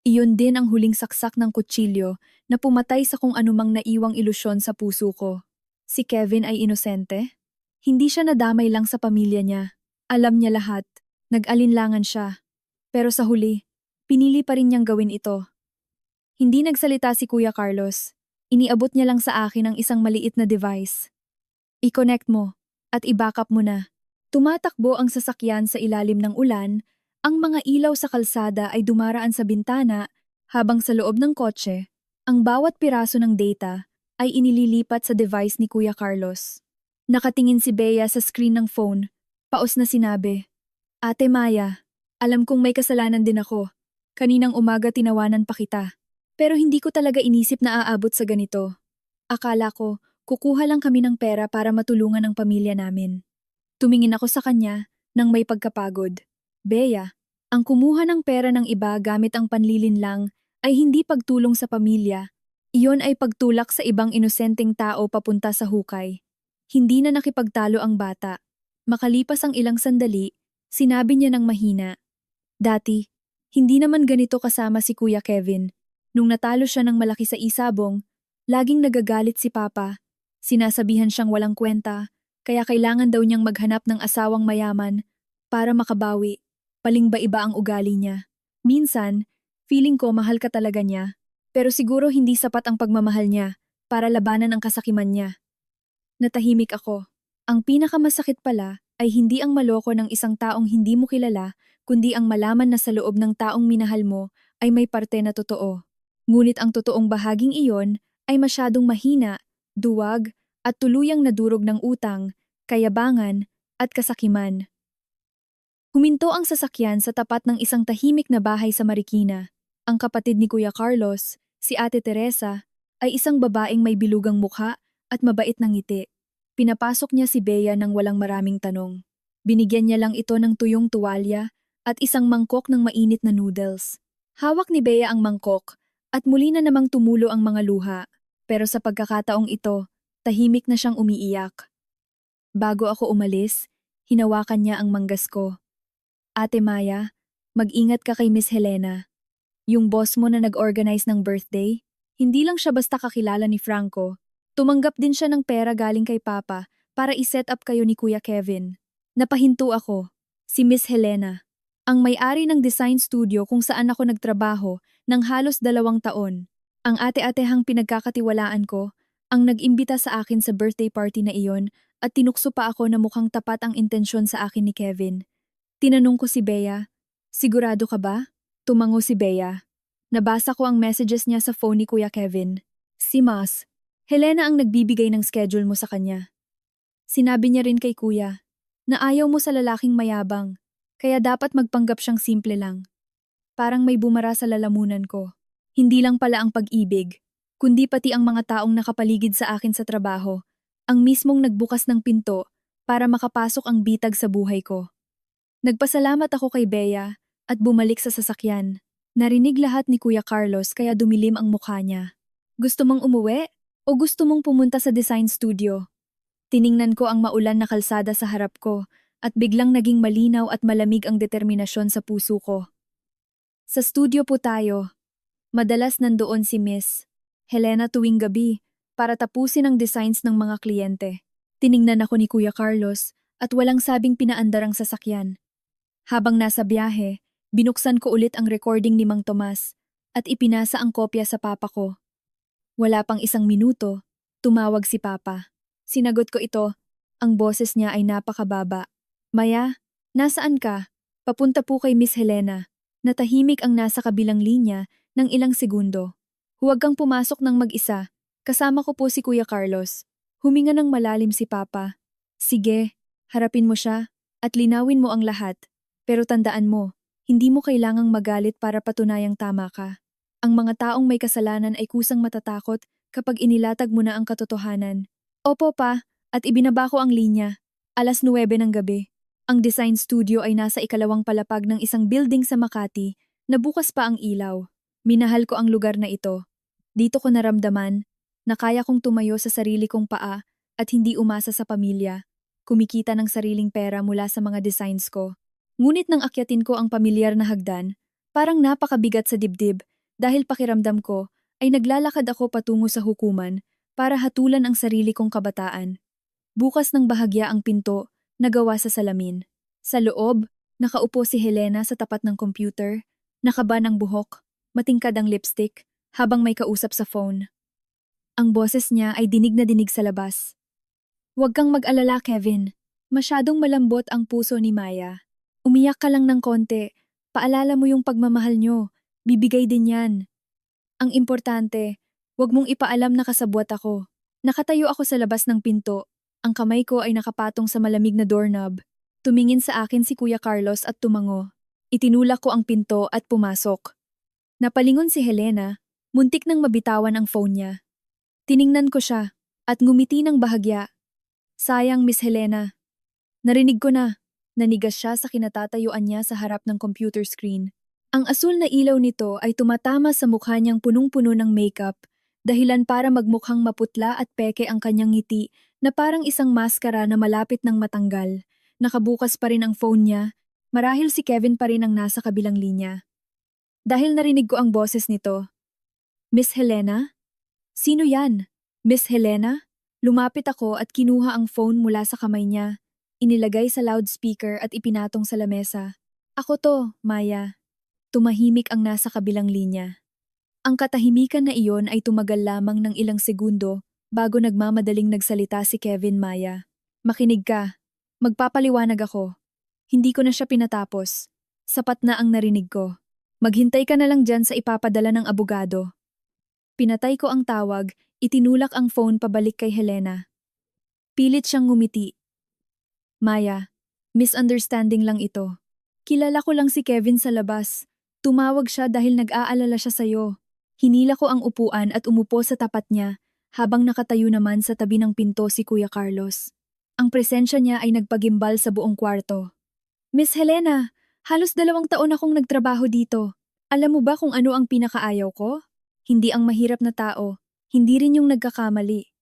Iyon din ang huling saksak ng kutsilyo na pumatay sa kung anumang naiwang ilusyon sa puso ko. Si Kevin ay inosente? Hindi siya nadamay lang sa pamilya niya. Alam niya lahat. Nag-alinlangan siya. Pero sa huli, pinili pa rin niyang gawin ito. Hindi nagsalita si Kuya Carlos. Iniabot niya lang sa akin ang isang maliit na device. "I-connect mo at i-backup mo na." Tumatakbo ang sasakyan sa ilalim ng ulan, ang mga ilaw sa kalsada ay dumaraan sa bintana habang sa loob ng kotse, ang bawat piraso ng data ay inililipat sa device ni Kuya Carlos. Nakatingin si Bea sa screen ng phone. Paos na sinabi, "Ate Maya, alam kong may kasalanan din ako. Kaninang umaga tinawanan pa kita. Pero hindi ko talaga inisip na aabot sa ganito. Akala ko, kukuha lang kami ng pera para matulungan ang pamilya namin." Tumingin ako sa kanya nang may pagkapagod. "Bea, ang kumuha ng pera ng iba gamit ang panlilinlang ay hindi pagtulong sa pamilya. Iyon ay pagtulak sa ibang inosenteng tao papunta sa hukay." Hindi na nakipagtalo ang bata. Makalipas ang ilang sandali, sinabi niya ng mahina, "Dati, hindi naman ganito kasama si Kuya Kevin. Nung natalo siya ng malaki sa isabong, laging nagagalit si Papa. Sinasabihan siyang walang kwenta, kaya kailangan daw niyang maghanap ng asawang mayaman para makabawi. Paling ba iba ang ugali niya. Minsan, feeling ko mahal ka talaga niya, pero siguro hindi sapat ang pagmamahal niya para labanan ang kasakiman niya." Natahimik ako. Ang pinakamasakit pala ay hindi ang maloko ng isang taong hindi mo kilala, kundi ang malaman na sa loob ng taong minahal mo ay may parte na totoo. Ngunit ang totoong bahaging iyon ay masyadong mahina, duwag, at tuluyang nadurog ng utang, kayabangan, at kasakiman. Huminto ang sasakyan sa tapat ng isang tahimik na bahay sa Marikina. Ang kapatid ni Kuya Carlos, si Ate Teresa, ay isang babaeng may bilugang mukha at mabait na ngiti. Pinapasok niya si Bea nang walang maraming tanong. Binigyan niya lang ito ng tuyong tuwalya at isang mangkok ng mainit na noodles. Hawak ni Bea ang mangkok at muli na namang tumulo ang mga luha. Pero sa pagkakataong ito, tahimik na siyang umiiyak. Bago ako umalis, hinawakan niya ang manggas ko. Ate Maya, mag-ingat ka kay Miss Helena. Yung boss mo na nag-organize ng birthday, hindi lang siya basta kakilala ni Franco. Tumanggap din siya ng pera galing kay Papa para i-set up kayo ni Kuya Kevin. Napahinto ako. Si Miss Helena, ang may-ari ng design studio kung saan ako nagtrabaho ng halos 2 taon. Ang ate-atehang pinagkakatiwalaan ko, ang nag-imbita sa akin sa birthday party na iyon at tinukso pa ako na mukhang tapat ang intensyon sa akin ni Kevin. Tinanong ko si Bea, "Sigurado ka ba?" Tumango si Bea. Nabasa ko ang messages niya sa phone ni Kuya Kevin. Si Mas, Helena ang nagbibigay ng schedule mo sa kanya. Sinabi niya rin kay Kuya na ayaw mo sa lalaking mayabang, kaya dapat magpanggap siyang simple lang. Parang may bumara sa lalamunan ko. Hindi lang pala ang pag-ibig, kundi pati ang mga taong nakapaligid sa akin sa trabaho, ang mismong nagbukas ng pinto para makapasok ang bitag sa buhay ko. Nagpasalamat ako kay Bea at bumalik sa sasakyan. Narinig lahat ni Kuya Carlos kaya dumilim ang mukha niya. Gusto mong umuwi? O gusto mong pumunta sa design studio? Tiningnan ko ang maulan na kalsada sa harap ko at biglang naging malinaw at malamig ang determinasyon sa puso ko. Sa studio po tayo. Madalas nandoon si Miss Helena tuwing gabi para tapusin ang designs ng mga kliyente. Tiningnan ako ni Kuya Carlos at walang sabing pinaandar ang sasakyan. Habang nasa biyahe, binuksan ko ulit ang recording ni Mang Tomas at ipinasa ang kopya sa papa ko. Wala pang 1 minuto, tumawag si Papa. Sinagot ko ito, ang boses niya ay napakababa. "Maya, nasaan ka? Papunta po kay Miss Helena." Natahimik ang nasa kabilang linya ng ilang segundo. "Huwag kang pumasok ng mag-isa, kasama ko po si Kuya Carlos." Huminga ng malalim si Papa. "Sige, harapin mo siya at linawin mo ang lahat. Pero tandaan mo, hindi mo kailangang magalit para patunayang tama ka. Ang mga taong may kasalanan ay kusang matatakot kapag inilatag mo na ang katotohanan." "Opo pa," at ibinaba ko ang linya. 9:00 ng gabi. Ang design studio ay nasa ikalawang palapag ng isang building sa Makati na bukas pa ang ilaw. Minahal ko ang lugar na ito. Dito ko naramdaman na kaya kong tumayo sa sarili kong paa at hindi umasa sa pamilya. Kumikita ng sariling pera mula sa mga designs ko. Ngunit nang akyatin ko ang pamilyar na hagdan, parang napakabigat sa dibdib dahil pakiramdam ko ay naglalakad ako patungo sa hukuman para hatulan ang sarili kong kabataan. Bukas ng bahagya ang pinto na gawa sa salamin. Sa loob, nakaupo si Helena sa tapat ng computer, nakaba ng buhok, matingkad ang lipstick, habang may kausap sa phone. Ang boses niya ay dinig na dinig sa labas. "Huwag kang mag-alala, Kevin. Masyadong malambot ang puso ni Maya. Umiyak ka lang ng konti. Paalala mo yung pagmamahal nyo. Bibigay din yan. Ang importante, huwag mong ipaalam na kasabwat ako." Nakatayo ako sa labas ng pinto. Ang kamay ko ay nakapatong sa malamig na doorknob. Tumingin sa akin si Kuya Carlos at tumango. Itinulak ko ang pinto at pumasok. Napalingon si Helena, muntik nang mabitawan ang phone niya. Tiningnan ko siya at ngumiti ng bahagya. "Sayang, Miss Helena." Narinig ko na. Nanigas siya sa kinatatayuan niya sa harap ng computer screen. Ang asul na ilaw nito ay tumatama sa mukha niyang punong-puno ng makeup, dahilan para magmukhang maputla at peke ang kanyang ngiti na parang isang maskara na malapit ng matanggal. Nakabukas pa rin ang phone niya, marahil si Kevin pa rin ang nasa kabilang linya. Dahil narinig ko ang boses nito. "Miss Helena? Sino yan?" "Miss Helena?" Lumapit ako at kinuha ang phone mula sa kamay niya. Inilagay sa loudspeaker at ipinatong sa lamesa. "Ako to, Maya." Tumahimik ang nasa kabilang linya. Ang katahimikan na iyon ay tumagal lamang ng ilang segundo bago nagmamadaling nagsalita si Kevin Maya. Makinig ka. Magpapaliwanag ako. Hindi ko na siya pinatapos. Sapat na ang narinig ko. Maghintay ka na lang dyan sa ipapadala ng abogado. Pinatay ko ang tawag, itinulak ang phone pabalik kay Helena. Pilit siyang ngumiti. Maya, misunderstanding lang ito. Kilala ko lang si Kevin sa labas. Tumawag siya dahil nag-aalala siya sa'yo. Hinila ko ang upuan at umupo sa tapat niya, habang nakatayo naman sa tabi ng pinto si Kuya Carlos. Ang presensya niya ay nagpagimbal sa buong kwarto. Miss Helena, halos 2 taon akong nagtrabaho dito. Alam mo ba kung ano ang pinakaayaw ko? Hindi ang mahirap na tao, hindi rin yung nagkakamali.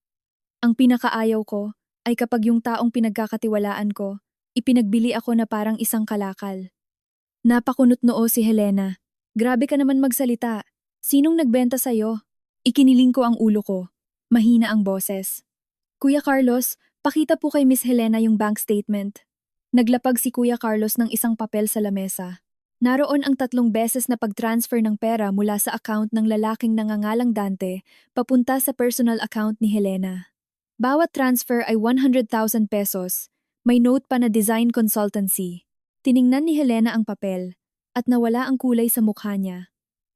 Ang pinakaayaw ko ay kapag yung taong pinagkakatiwalaan ko, ipinagbili ako na parang isang kalakal. Napakunot noo si Helena. Grabe ka naman magsalita. Sinong nagbenta sa'yo? Ikiniling ko ang ulo ko. Mahina ang boses. Kuya Carlos, pakita po kay Miss Helena yung bank statement. Naglapag si Kuya Carlos ng isang papel sa lamesa. Naroon ang 3 beses na pag-transfer ng pera mula sa account ng lalaking nangangalang Dante papunta sa personal account ni Helena. Bawat transfer ay 100,000 pesos. May note pa na design consultancy. Tiningnan ni Helena ang papel at nawala ang kulay sa mukha niya.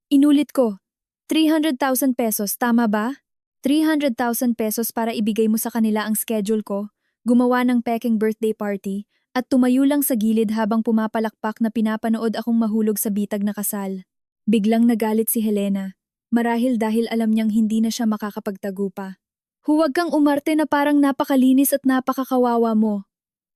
Inulit ko, 300,000 pesos, tama ba? 300,000 pesos para ibigay mo sa kanila ang schedule ko, gumawa ng peking birthday party, at tumayo lang sa gilid habang pumapalakpak na pinapanood akong mahulog sa bitag na kasal. Biglang nagalit si Helena, marahil dahil alam niyang hindi na siya makakapagtago pa. Huwag kang umarte na parang napakalinis at napakakawawa mo.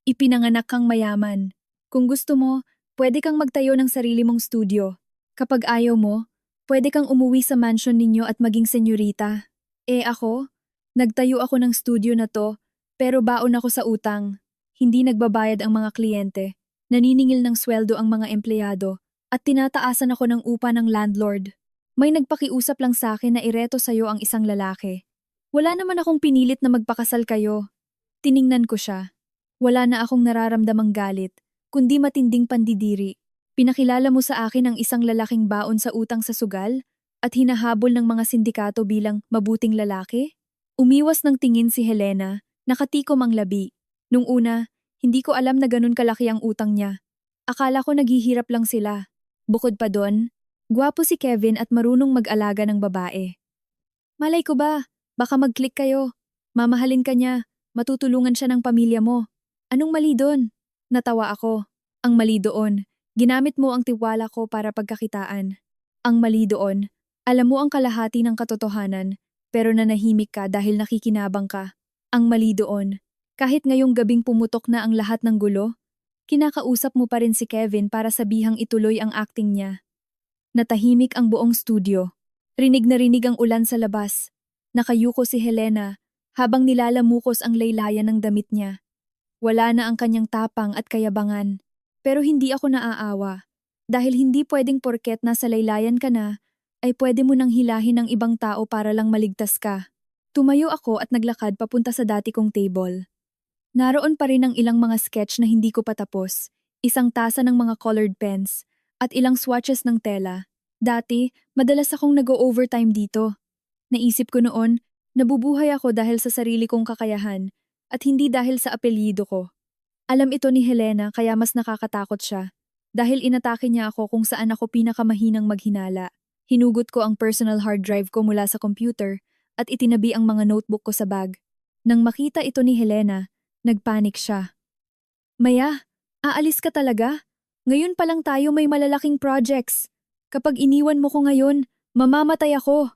Ipinanganak kang mayaman. Kung gusto mo, pwede kang magtayo ng sarili mong studio. Kapag ayaw mo, pwede kang umuwi sa mansion ninyo at maging senyorita. Ako? Nagtayo ako ng studio na to, pero baon ako sa utang. Hindi nagbabayad ang mga kliyente, naniningil ng sweldo ang mga empleyado, at tinataasan ako ng upa ng landlord. May nagpakiusap lang sa akin na ireto sa'yo ang isang lalaki. Wala naman akong pinilit na magpakasal kayo. Tiningnan ko siya. Wala na akong nararamdamang galit, kundi matinding pandidiri. Pinakilala mo sa akin ang isang lalaking baon sa utang sa sugal at hinahabol ng mga sindikato bilang mabuting lalaki? Umiwas ng tingin si Helena, nakatikom ang labi. Nung una, hindi ko alam na ganun kalaki ang utang niya. Akala ko naghihirap lang sila. Bukod pa doon, gwapo si Kevin at marunong mag-alaga ng babae. Malay ko ba, baka mag-click kayo. Mamahalin ka niya, matutulungan siya ng pamilya mo. Anong mali doon? Natawa ako. Ang mali doon, ginamit mo ang tiwala ko para pagkakitaan. Ang mali doon, alam mo ang kalahati ng katotohanan, pero nanahimik ka dahil nakikinabang ka. Ang mali doon, kahit ngayong gabing pumutok na ang lahat ng gulo, kinakausap mo pa rin si Kevin para sabihang ituloy ang acting niya. Natahimik ang buong studio. Rinig na rinig ang ulan sa labas. Nakayuko si Helena habang nilalamukos ang laylayan ng damit niya. Wala na ang kanyang tapang at kayabangan. Pero hindi ako naaawa. Dahil hindi pwedeng porket nasa laylayan ka na, ay pwede mo nang hilahin ng ibang tao para lang maligtas ka. Tumayo ako at naglakad papunta sa dati kong table. Naroon pa rin ang ilang mga sketch na hindi ko pa tapos, isang tasa ng mga colored pens, at ilang swatches ng tela. Dati, madalas akong nag-overtime dito. Naisip ko noon, nabubuhay ako dahil sa sarili kong kakayahan, at hindi dahil sa apelyido ko. Alam ito ni Helena kaya mas nakakatakot siya, dahil inatake niya ako kung saan ako pinakamahinang maghinala. Hinugot ko ang personal hard drive ko mula sa computer, at itinabi ang mga notebook ko sa bag. Nang makita ito ni Helena, nagpanik siya. Maya, aalis ka talaga? Ngayon pa lang tayo may malalaking projects. Kapag iniwan mo ko ngayon, mamamatay ako.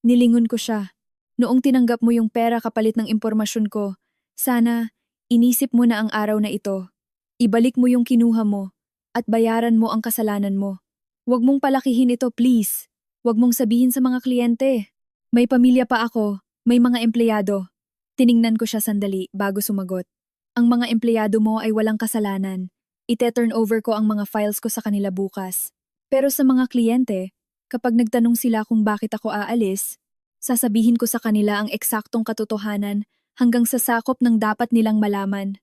Nilingon ko siya. Noong tinanggap mo yung pera kapalit ng impormasyon ko, sana, inisip mo na ang araw na ito. Ibalik mo yung kinuha mo, at bayaran mo ang kasalanan mo. Huwag mong palakihin ito, please. Huwag mong sabihin sa mga kliyente. May pamilya pa ako, may mga empleyado. Tiningnan ko siya sandali bago sumagot. Ang mga empleyado mo ay walang kasalanan. Ite-turn over ko ang mga files ko sa kanila bukas. Pero sa mga kliyente, kapag nagtanong sila kung bakit ako aalis, sasabihin ko sa kanila ang eksaktong katotohanan hanggang sa sakop ng dapat nilang malaman.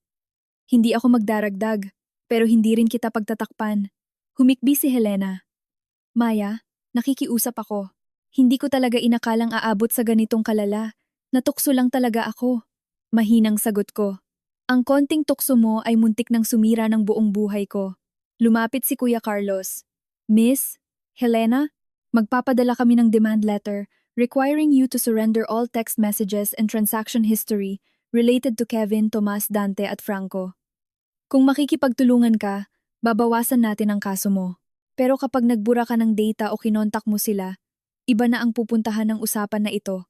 Hindi ako magdaragdag, pero hindi rin kita pagtatakpan. Humikbi si Helena. Maya, nakikiusap ako. Hindi ko talaga inakalang aabot sa ganitong kalala. Natukso lang talaga ako. Mahinang sagot ko. Ang konting tukso mo ay muntik ng sumira ng buong buhay ko. Lumapit si Kuya Carlos. Miss, Helena, magpapadala kami ng demand letter requiring you to surrender all text messages and transaction history related to Kevin, Tomas, Dante at Franco. Kung makikipagtulungan ka, babawasan natin ang kaso mo. Pero kapag nagbura ka ng data o kinontak mo sila, iba na ang pupuntahan ng usapan na ito.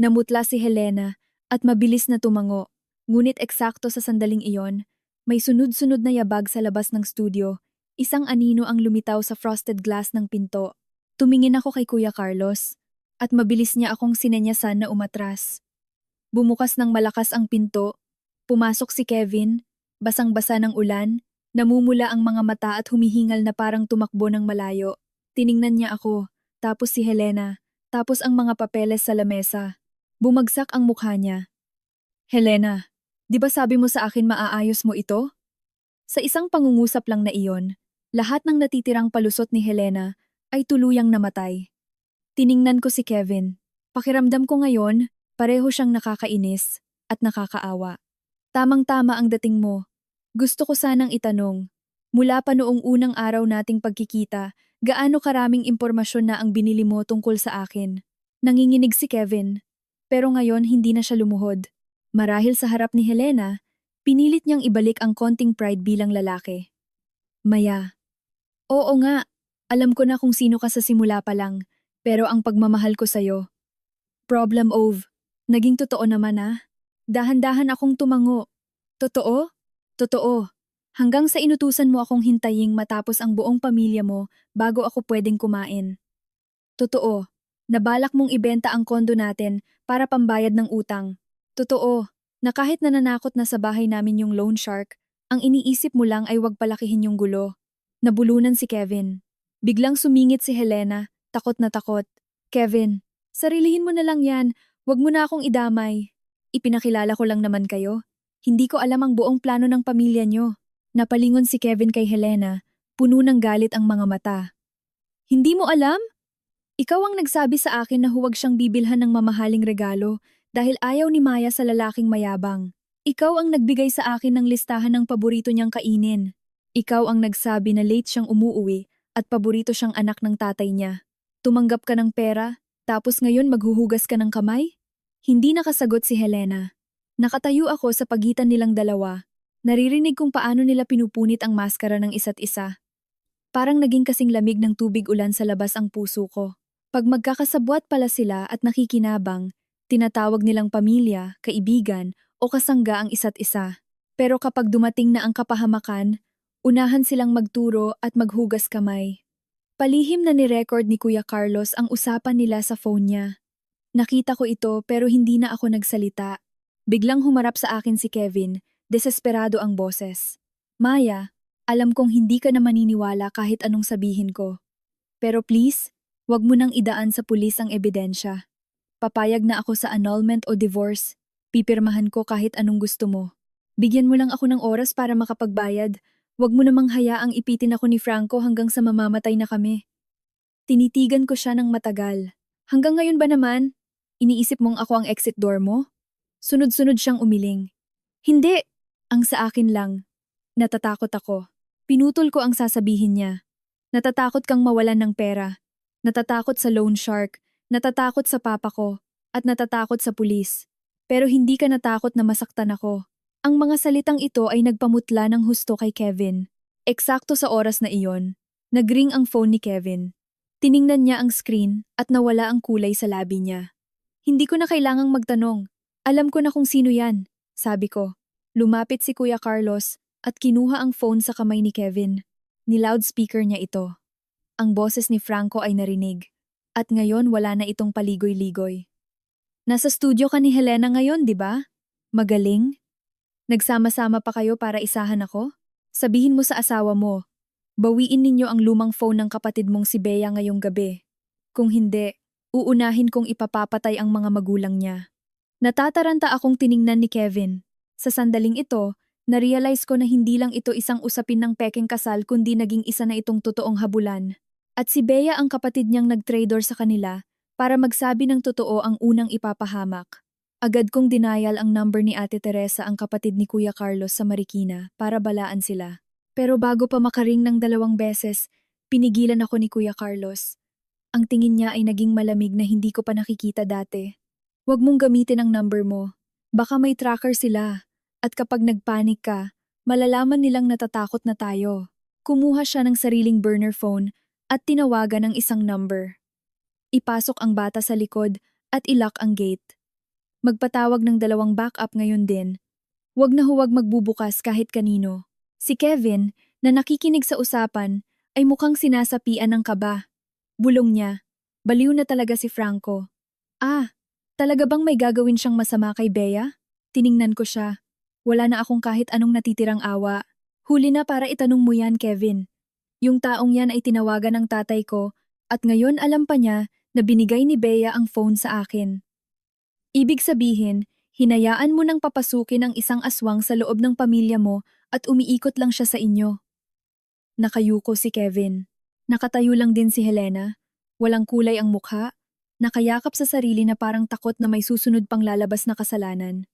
Namutla si Helena at mabilis na tumango. Ngunit eksakto sa sandaling iyon, may sunod-sunod na yabag sa labas ng studio. Isang anino ang lumitaw sa frosted glass ng pinto. Tumingin ako kay Kuya Carlos at mabilis niya akong sinenyasan na umatras. Bumukas ng malakas ang pinto. Pumasok si Kevin, basang-basa ng ulan, namumula ang mga mata at humihingal na parang tumakbo ng malayo. Tiningnan niya ako, tapos si Helena, tapos ang mga papeles sa lamesa. Bumagsak ang mukha niya. Helena, di ba sabi mo sa akin maaayos mo ito? Sa isang pangungusap lang na iyon, lahat ng natitirang palusot ni Helena ay tuluyang namatay. Tiningnan ko si Kevin. Pakiramdam ko ngayon, pareho siyang nakakainis at nakakaawa. Tamang-tama ang dating mo. Gusto ko sanang itanong, mula pa noong unang araw nating pagkikita, gaano karaming impormasyon na ang binili mo tungkol sa akin? Nanginginig si Kevin, pero ngayon hindi na siya lumuhod. Marahil sa harap ni Helena, pinilit niyang ibalik ang konting pride bilang lalaki. Maya. Oo nga, alam ko na kung sino ka sa simula pa lang, pero ang pagmamahal ko sa'yo. Problem of. Naging totoo naman ah. Dahan-dahan akong tumango. Totoo? Totoo. Hanggang sa inutusan mo akong hintaying matapos ang buong pamilya mo bago ako pwedeng kumain. Totoo. Nabalak mong ibenta ang kondo natin para pambayad ng utang. Totoo, na kahit nananakot na sa bahay namin yung loan shark, ang iniisip mo lang ay wag palakihin yung gulo. Nabulunan si Kevin. Biglang sumingit si Helena, takot na takot. Kevin, sarilihin mo na lang yan, wag mo na akong idamay. Ipinakilala ko lang naman kayo. Hindi ko alam ang buong plano ng pamilya nyo. Napalingon si Kevin kay Helena, puno ng galit ang mga mata. Hindi mo alam? Ikaw ang nagsabi sa akin na huwag siyang bibilhan ng mamahaling regalo dahil ayaw ni Maya sa lalaking mayabang. Ikaw ang nagbigay sa akin ng listahan ng paborito niyang kainin. Ikaw ang nagsabi na late siyang umuuwi at paborito siyang anak ng tatay niya. Tumanggap ka ng pera, tapos ngayon maghuhugas ka ng kamay? Hindi nakasagot si Helena. Nakatayo ako sa pagitan nilang dalawa. Naririnig kung paano nila pinupunit ang maskara ng isa't isa. Parang naging kasing lamig ng tubig ulan sa labas ang puso ko. Pag magkakasabwat pala sila at nakikinabang, tinatawag nilang pamilya, kaibigan o kasangga ang isa't isa. Pero kapag dumating na ang kapahamakan, unahan silang magturo at maghugas kamay. Palihim na ni-record ni Kuya Carlos ang usapan nila sa phone niya. Nakita ko ito pero hindi na ako nagsalita. Biglang humarap sa akin si Kevin, desesperado ang boses. Maya, alam kong hindi ka na maniniwala kahit anong sabihin ko. Pero please, wag mo nang idaan sa pulis ang ebidensya. Papayag na ako sa annulment o divorce. Pipirmahan ko kahit anong gusto mo. Bigyan mo lang ako ng oras para makapagbayad. Wag mo namang hayaang ipitin ako ni Franco hanggang sa mamamatay na kami. Tinitigan ko siya ng matagal. Hanggang ngayon ba naman? Iniisip mong ako ang exit door mo? Sunod-sunod siyang umiling. Hindi! Ang sa akin lang. Natatakot ako. Pinutol ko ang sasabihin niya. Natatakot kang mawalan ng pera. Natatakot sa loan shark. Natatakot sa papa ko, at natatakot sa pulis. Pero hindi ka natakot na masaktan ako. Ang mga salitang ito ay nagpamutla ng husto kay Kevin. Eksakto sa oras na iyon, nagring ang phone ni Kevin. Tiningnan niya ang screen at nawala ang kulay sa labi niya. Hindi ko na kailangang magtanong. Alam ko na kung sino yan, sabi ko. Lumapit si Kuya Carlos at kinuha ang phone sa kamay ni Kevin. Ni-loudspeaker niya ito. Ang boses ni Franco ay narinig. At ngayon wala na itong paligoy-ligoy. Nasa studio ka ni Helena ngayon, di ba? Magaling? Nagsama-sama pa kayo para isahan ako? Sabihin mo sa asawa mo, bawiin ninyo ang lumang phone ng kapatid mong si Bea ngayong gabi. Kung hindi, uunahin kong ipapapatay ang mga magulang niya. Natataranta akong tiningnan ni Kevin. Sa sandaling ito, na-realize ko na hindi lang ito isang usapin ng pekeng kasal kundi naging isa na itong totoong habulan. At si Bea ang kapatid niyang nag-traitor sa kanila para magsabi ng totoo ang unang ipapahamak. Agad kong denial ang number ni Ate Teresa ang kapatid ni Kuya Carlos sa Marikina para balaan sila. Pero bago pa makaring ng 2 beses, pinigilan ako ni Kuya Carlos. Ang tingin niya ay naging malamig na hindi ko pa nakikita dati. Huwag mong gamitin ang number mo. Baka may tracker sila. At kapag nagpanik ka, malalaman nilang natatakot na tayo. Kumuha siya ng sariling burner phone at tinawagan ng isang number. Ipasok ang bata sa likod at ilock ang gate. Magpatawag ng 2 backup ngayon din. Huwag na huwag magbubukas kahit kanino. Si Kevin, na nakikinig sa usapan, ay mukhang sinasapian ng kaba. Bulong niya, baliw na talaga si Franco. Ah, talaga bang may gagawin siyang masama kay Bea? Tiningnan ko siya. Wala na akong kahit anong natitirang awa. Huli na para itanong mo yan, Kevin. Yung taong yan ay tinawagan ng tatay ko at ngayon alam pa niya na binigay ni Bea ang phone sa akin. Ibig sabihin, hinayaan mo nang papasukin ang isang aswang sa loob ng pamilya mo at umiikot lang siya sa inyo. Nakayuko si Kevin. Nakatayo lang din si Helena. Walang kulay ang mukha. Nakayakap sa sarili na parang takot na may susunod pang lalabas na kasalanan.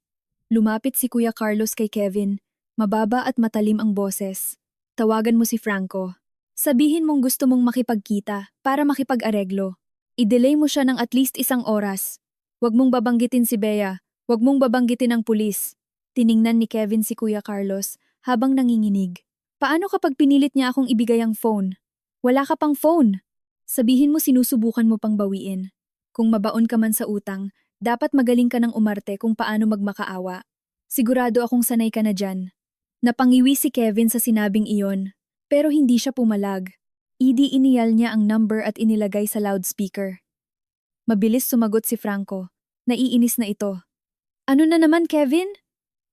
Lumapit si Kuya Carlos kay Kevin. Mababa at matalim ang boses. Tawagan mo si Franco. Sabihin mong gusto mong makipagkita para makipag-areglo. I-delay mo siya ng at least 1 oras. Huwag mong babanggitin si Bea. Huwag mong babanggitin ang pulis. Tiningnan ni Kevin si Kuya Carlos habang nanginginig. Paano kapag pinilit niya akong ibigay ang phone? Wala ka pang phone. Sabihin mo sinusubukan mo pang bawiin. Kung mabaon ka man sa utang, dapat magaling ka ng umarte kung paano magmakaawa. Sigurado akong sanay ka na dyan. Napangiwi si Kevin sa sinabing iyon, pero hindi siya pumalag. Iniyal niya ang number at inilagay sa loudspeaker. Mabilis sumagot si Franco. Naiinis na ito. Ano na naman, Kevin?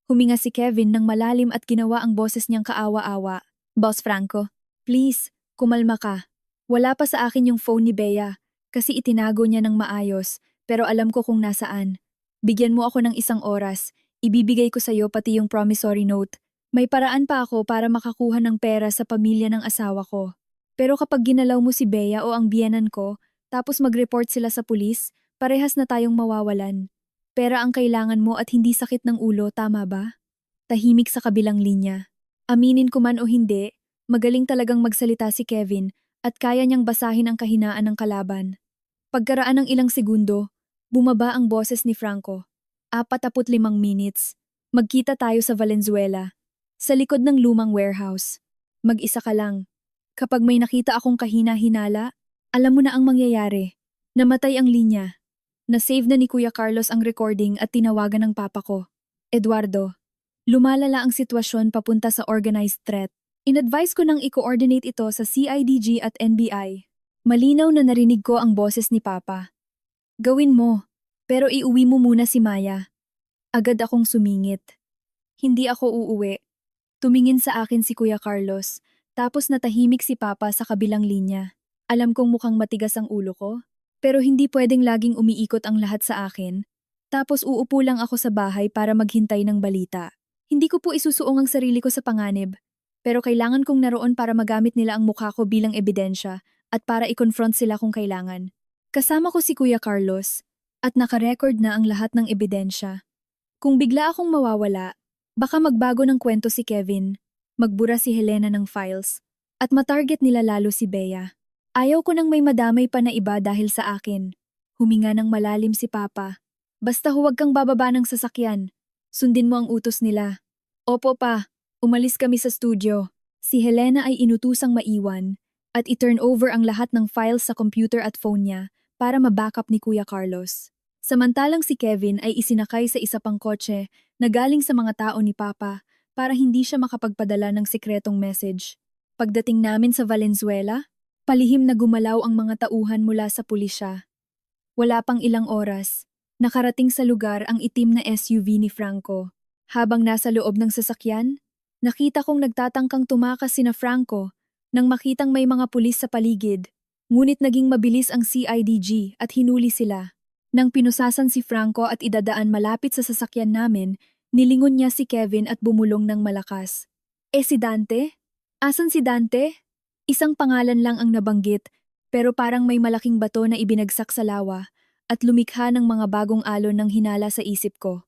Huminga si Kevin ng malalim at ginawa ang boses niyang kaawa-awa. Boss Franco, please, kumalma ka. Wala pa sa akin yung phone ni Bea kasi itinago niya ng maayos pero alam ko kung nasaan. Bigyan mo ako ng 1 oras. Ibibigay ko sa'yo pati yung promissory note. May paraan pa ako para makakuha ng pera sa pamilya ng asawa ko. Pero kapag ginalaw mo si Bea o ang biyenan ko, tapos mag-report sila sa pulis, parehas na tayong mawawalan. Pera ang kailangan mo at hindi sakit ng ulo, tama ba? Tahimik sa kabilang linya. Aminin ko man o hindi, magaling talagang magsalita si Kevin at kaya niyang basahin ang kahinaan ng kalaban. Pagkaraan ng ilang segundo, bumaba ang boses ni Franco. 45 minutes. Magkita tayo sa Valenzuela. Sa likod ng lumang warehouse. Mag-isa ka lang. Kapag may nakita akong kahina-hinala, alam mo na ang mangyayari. Namatay ang linya. Na-save na ni Kuya Carlos ang recording at tinawagan ng papa ko. Eduardo, lumalala ang sitwasyon papunta sa organized threat. In-advise ko nang i-coordinate ito sa CIDG at NBI. Malinaw na narinig ko ang boses ni Papa. Gawin mo, pero iuwi mo muna si Maya. Agad akong sumingit. Hindi ako uuwi. Tumingin sa akin si Kuya Carlos, tapos natahimik si Papa sa kabilang linya. Alam kong mukhang matigas ang ulo ko, pero hindi pwedeng laging umiikot ang lahat sa akin. Tapos uupo lang ako sa bahay para maghintay ng balita. Hindi ko po isusuong ang sarili ko sa panganib, pero kailangan kong naroon para magamit nila ang mukha ko bilang ebidensya at para i-confront sila kung kailangan. Kasama ko si Kuya Carlos at nakarecord na ang lahat ng ebidensya. Kung bigla akong mawawala, baka magbago ng kwento si Kevin, magbura si Helena ng files, at matarget nila lalo si Bea. Ayaw ko nang may madamay pa na iba dahil sa akin. Huminga ng malalim si Papa. Basta huwag kang bababa ng sasakyan. Sundin mo ang utos nila. Opo pa, umalis kami sa studio. Si Helena ay inutusang maiwan at i-turn over ang lahat ng files sa computer at phone niya para ma-backup ni Kuya Carlos. Samantalang si Kevin ay isinakay sa isa pang kotse na galing sa mga tao ni Papa para hindi siya makapagpadala ng sikretong message. Pagdating namin sa Valenzuela, palihim na gumalaw ang mga tauhan mula sa pulisya. Wala pang ilang oras, nakarating sa lugar ang itim na SUV ni Franco. Habang nasa loob ng sasakyan, nakita kong nagtatangkang tumakas sina Franco nang makitang may mga pulis sa paligid. Ngunit naging mabilis ang CIDG at hinuli sila. Nang pinusasan si Franco at idadaan malapit sa sasakyan namin, nilingon niya si Kevin at bumulong ng malakas. Si Dante? Asan si Dante? Isang pangalan lang ang nabanggit, pero parang may malaking bato na ibinagsak sa lawa at lumikha ng mga bagong alon ng hinala sa isip ko.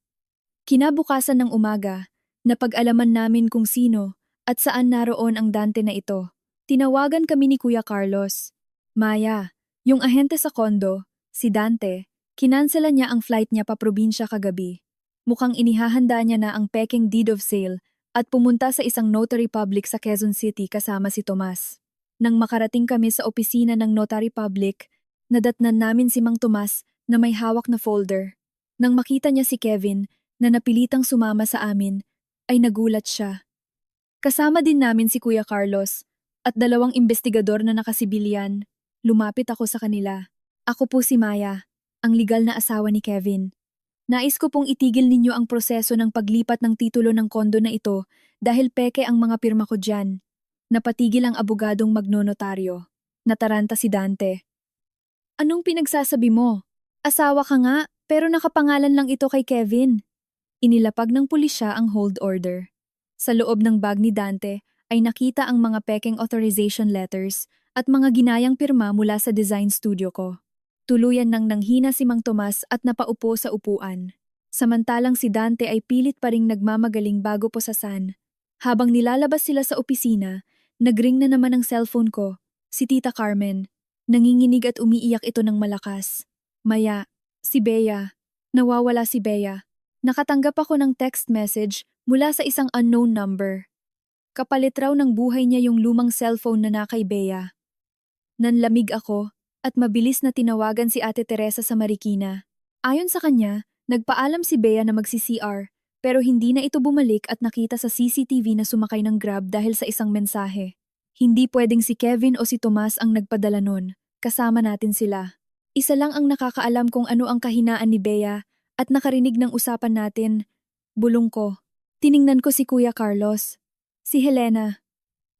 Kinabukasan ng umaga, napag-alaman namin kung sino at saan naroon ang Dante na ito. Tinawagan kami ni Kuya Carlos. Maya, yung ahente sa kondo, si Dante, kinansela niya ang flight niya pa probinsya kagabi. Mukhang inihahanda niya na ang peking deed of sale at pumunta sa isang notary public sa Quezon City kasama si Tomas. Nang makarating kami sa opisina ng notary public, nadatnan namin si Mang Tomas na may hawak na folder. Nang makita niya si Kevin na napilitang sumama sa amin, ay nagulat siya. Kasama din namin si Kuya Carlos at dalawang investigador na nakasibilyan. Lumapit ako sa kanila. Ako po si Maya, ang legal na asawa ni Kevin. Nais ko pong itigil ninyo ang proseso ng paglipat ng titulo ng kondo na ito dahil peke ang mga pirma ko dyan. Napatigil ang abogadong magnonotaryo. Nataranta si Dante. Anong pinagsasabi mo? Asawa ka nga, pero nakapangalan lang ito kay Kevin. Inilapag ng pulisya ang hold order. Sa loob ng bag ni Dante ay nakita ang mga peking authorization letters at mga ginayang pirma mula sa design studio ko. Tuluyan nang nanghina si Mang Tomas at napaupo sa upuan. Samantalang si Dante ay pilit pa ring nagmamagaling bago posasan. Habang nilalabas sila sa opisina, nagring na naman ang cellphone ko, si Tita Carmen. Nanginginig at umiiyak ito ng malakas. Maya, si Bea. Nawawala si Bea. Nakatanggap ako ng text message mula sa isang unknown number. Kapalit raw ng buhay niya yung lumang cellphone na kay Bea. Nanlamig ako at mabilis na tinawagan si Ate Teresa sa Marikina. Ayon sa kanya, nagpaalam si Bea na magsi-CR pero hindi na ito bumalik at nakita sa CCTV na sumakay ng Grab dahil sa isang mensahe. Hindi pwedeng si Kevin o si Tomas ang nagpadala nun. Kasama natin sila. Isa lang ang nakakaalam kung ano ang kahinaan ni Bea at nakarinig ng usapan natin. Bulong ko. Tiningnan ko si Kuya Carlos. Si Helena.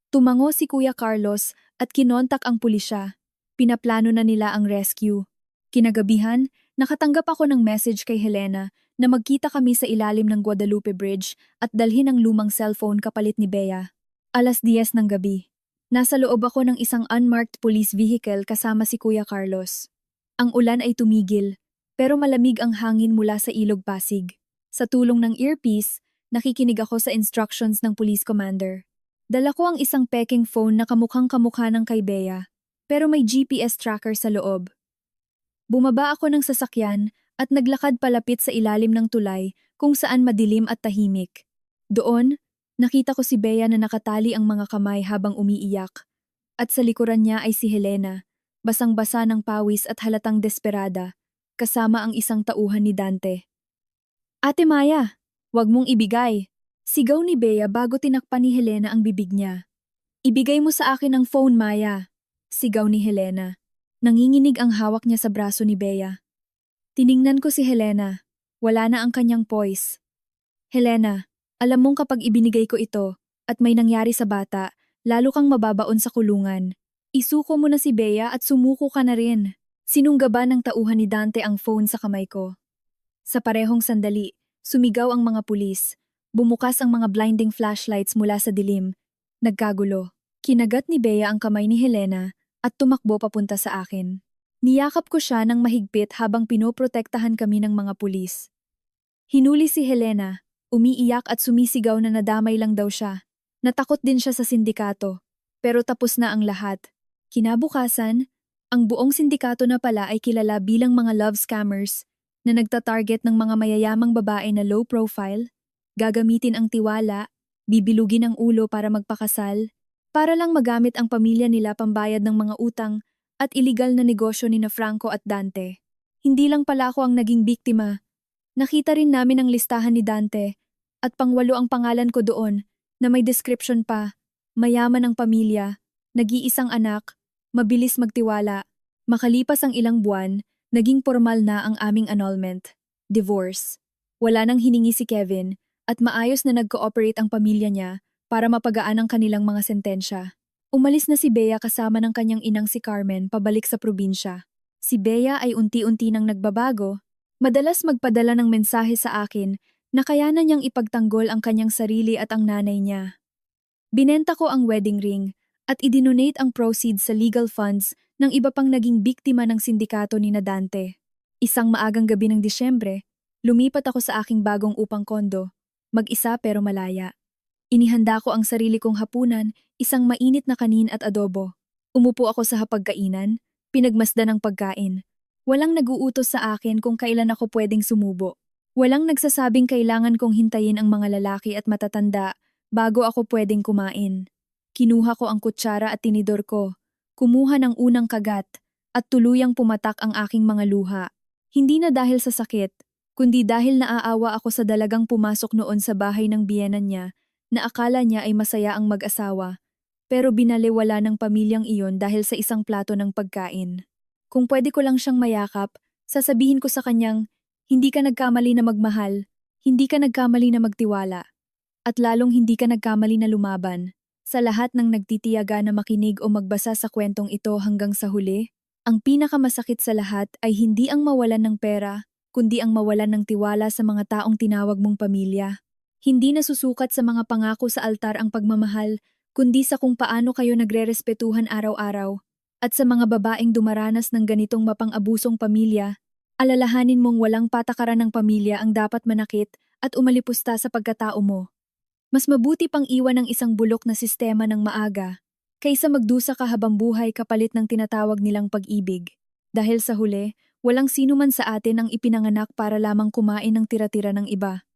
Tumango si Kuya Carlos at kinontak ang pulisya. Pinaplano na nila ang rescue. Kinagabihan, nakatanggap ako ng message kay Helena na magkita kami sa ilalim ng Guadalupe Bridge at dalhin ang lumang cellphone kapalit ni Bea. 10:00 ng gabi. Nasa loob ako ng isang unmarked police vehicle kasama si Kuya Carlos. Ang ulan ay tumigil, pero malamig ang hangin mula sa Ilog Pasig. Sa tulong ng earpiece, nakikinig ako sa instructions ng police commander. Dala ko ang isang peking phone na kamukhang-kamukha ng kay Bea, pero may GPS tracker sa loob. Bumaba ako ng sasakyan at naglakad palapit sa ilalim ng tulay kung saan madilim at tahimik. Doon, nakita ko si Bea na nakatali ang mga kamay habang umiiyak. At sa likuran niya ay si Helena, basang-basa ng pawis at halatang desperada, kasama ang isang tauhan ni Dante. Ate Maya, wag mong ibigay. Sigaw ni Bea bago tinakpan ni Helena ang bibig niya. Ibigay mo sa akin ang phone, Maya. Sigaw ni Helena. Nanginginig ang hawak niya sa braso ni Bea. Tiningnan ko si Helena. Wala na ang kanyang poise. Helena, alam mong kapag ibinigay ko ito at may nangyari sa bata, lalo kang mababaon sa kulungan. Isuko mo na si Bea at sumuko ka na rin. Sinunggaba ng tauhan ni Dante ang phone sa kamay ko. Sa parehong sandali, sumigaw ang mga pulis. Bumukas ang mga blinding flashlights mula sa dilim. Nagkagulo. Kinagat ni Bea ang kamay ni Helena at tumakbo papunta sa akin. Niyakap ko siya ng mahigpit habang pinoprotektahan kami ng mga pulis. Hinuli si Helena. Umiiyak at sumisigaw na nadamay lang daw siya. Natakot din siya sa sindikato. Pero tapos na ang lahat. Kinabukasan, ang buong sindikato na pala ay kilala bilang mga love scammers na nagtatarget ng mga mayayamang babae na low profile, gagamitin ang tiwala, bibilugin ang ulo para magpakasal, para lang magamit ang pamilya nila pambayad ng mga utang at iligal na negosyo ni na Franco at Dante. Hindi lang pala ako ang naging biktima. Nakita rin namin ang listahan ni Dante at pangwalo ang pangalan ko doon na may description pa, mayaman ang pamilya, nag-iisang anak, mabilis magtiwala. Makalipas ang ilang buwan, naging formal na ang aming annulment, divorce. Wala nang hiningi si Kevin at maayos na nag-cooperate ang pamilya niya para mapagaan ang kanilang mga sentensya. Umalis na si Bea kasama ng kanyang inang si Carmen pabalik sa probinsya. Si Bea ay unti-unti nang nagbabago. Madalas magpadala ng mensahe sa akin na kayanan niyang ipagtanggol ang kanyang sarili at ang nanay niya. Binenta ko ang wedding ring at idinonate ang proceeds sa legal funds ng iba pang naging biktima ng sindikato ni na Dante. Isang maagang gabi ng Disyembre, lumipat ako sa aking bagong upang kondo, mag-isa pero malaya. Inihanda ko ang sarili kong hapunan, isang mainit na kanin at adobo. Umupo ako sa hapagkainan, pinagmasdan ang pagkain. Walang nag-uutos sa akin kung kailan ako pwedeng sumubo. Walang nagsasabing kailangan kong hintayin ang mga lalaki at matatanda bago ako pwedeng kumain. Kinuha ko ang kutsara at tinidor ko, kumuha ng unang kagat, at tuluyang pumatak ang aking mga luha. Hindi na dahil sa sakit, kundi dahil naaawa ako sa dalagang pumasok noon sa bahay ng biyenan niya na akala niya ay masaya ang mag-asawa, pero binaliwala ng pamilyang iyon dahil sa isang plato ng pagkain. Kung pwede ko lang siyang mayakap, sasabihin ko sa kanyang, hindi ka nagkamali na magmahal, hindi ka nagkamali na magtiwala, at lalong hindi ka nagkamali na lumaban. Sa lahat ng nagtitiyaga na makinig o magbasa sa kwentong ito hanggang sa huli, ang pinakamasakit sa lahat ay hindi ang mawalan ng pera, kundi ang mawalan ng tiwala sa mga taong tinawag mong pamilya. Hindi nasusukat sa mga pangako sa altar ang pagmamahal, kundi sa kung paano kayo nagrerespetuhan araw-araw. At sa mga babaeng dumaranas ng ganitong mapang-abusong pamilya, alalahanin mong walang patakaran ng pamilya ang dapat manakit at umalipusta sa pagkatao mo. Mas mabuti pang iwan ng isang bulok na sistema ng maaga, kaysa magdusa ka habang buhay kapalit ng tinatawag nilang pag-ibig. Dahil sa huli, walang sino man sa atin ang ipinanganak para lamang kumain ng tira-tira ng iba.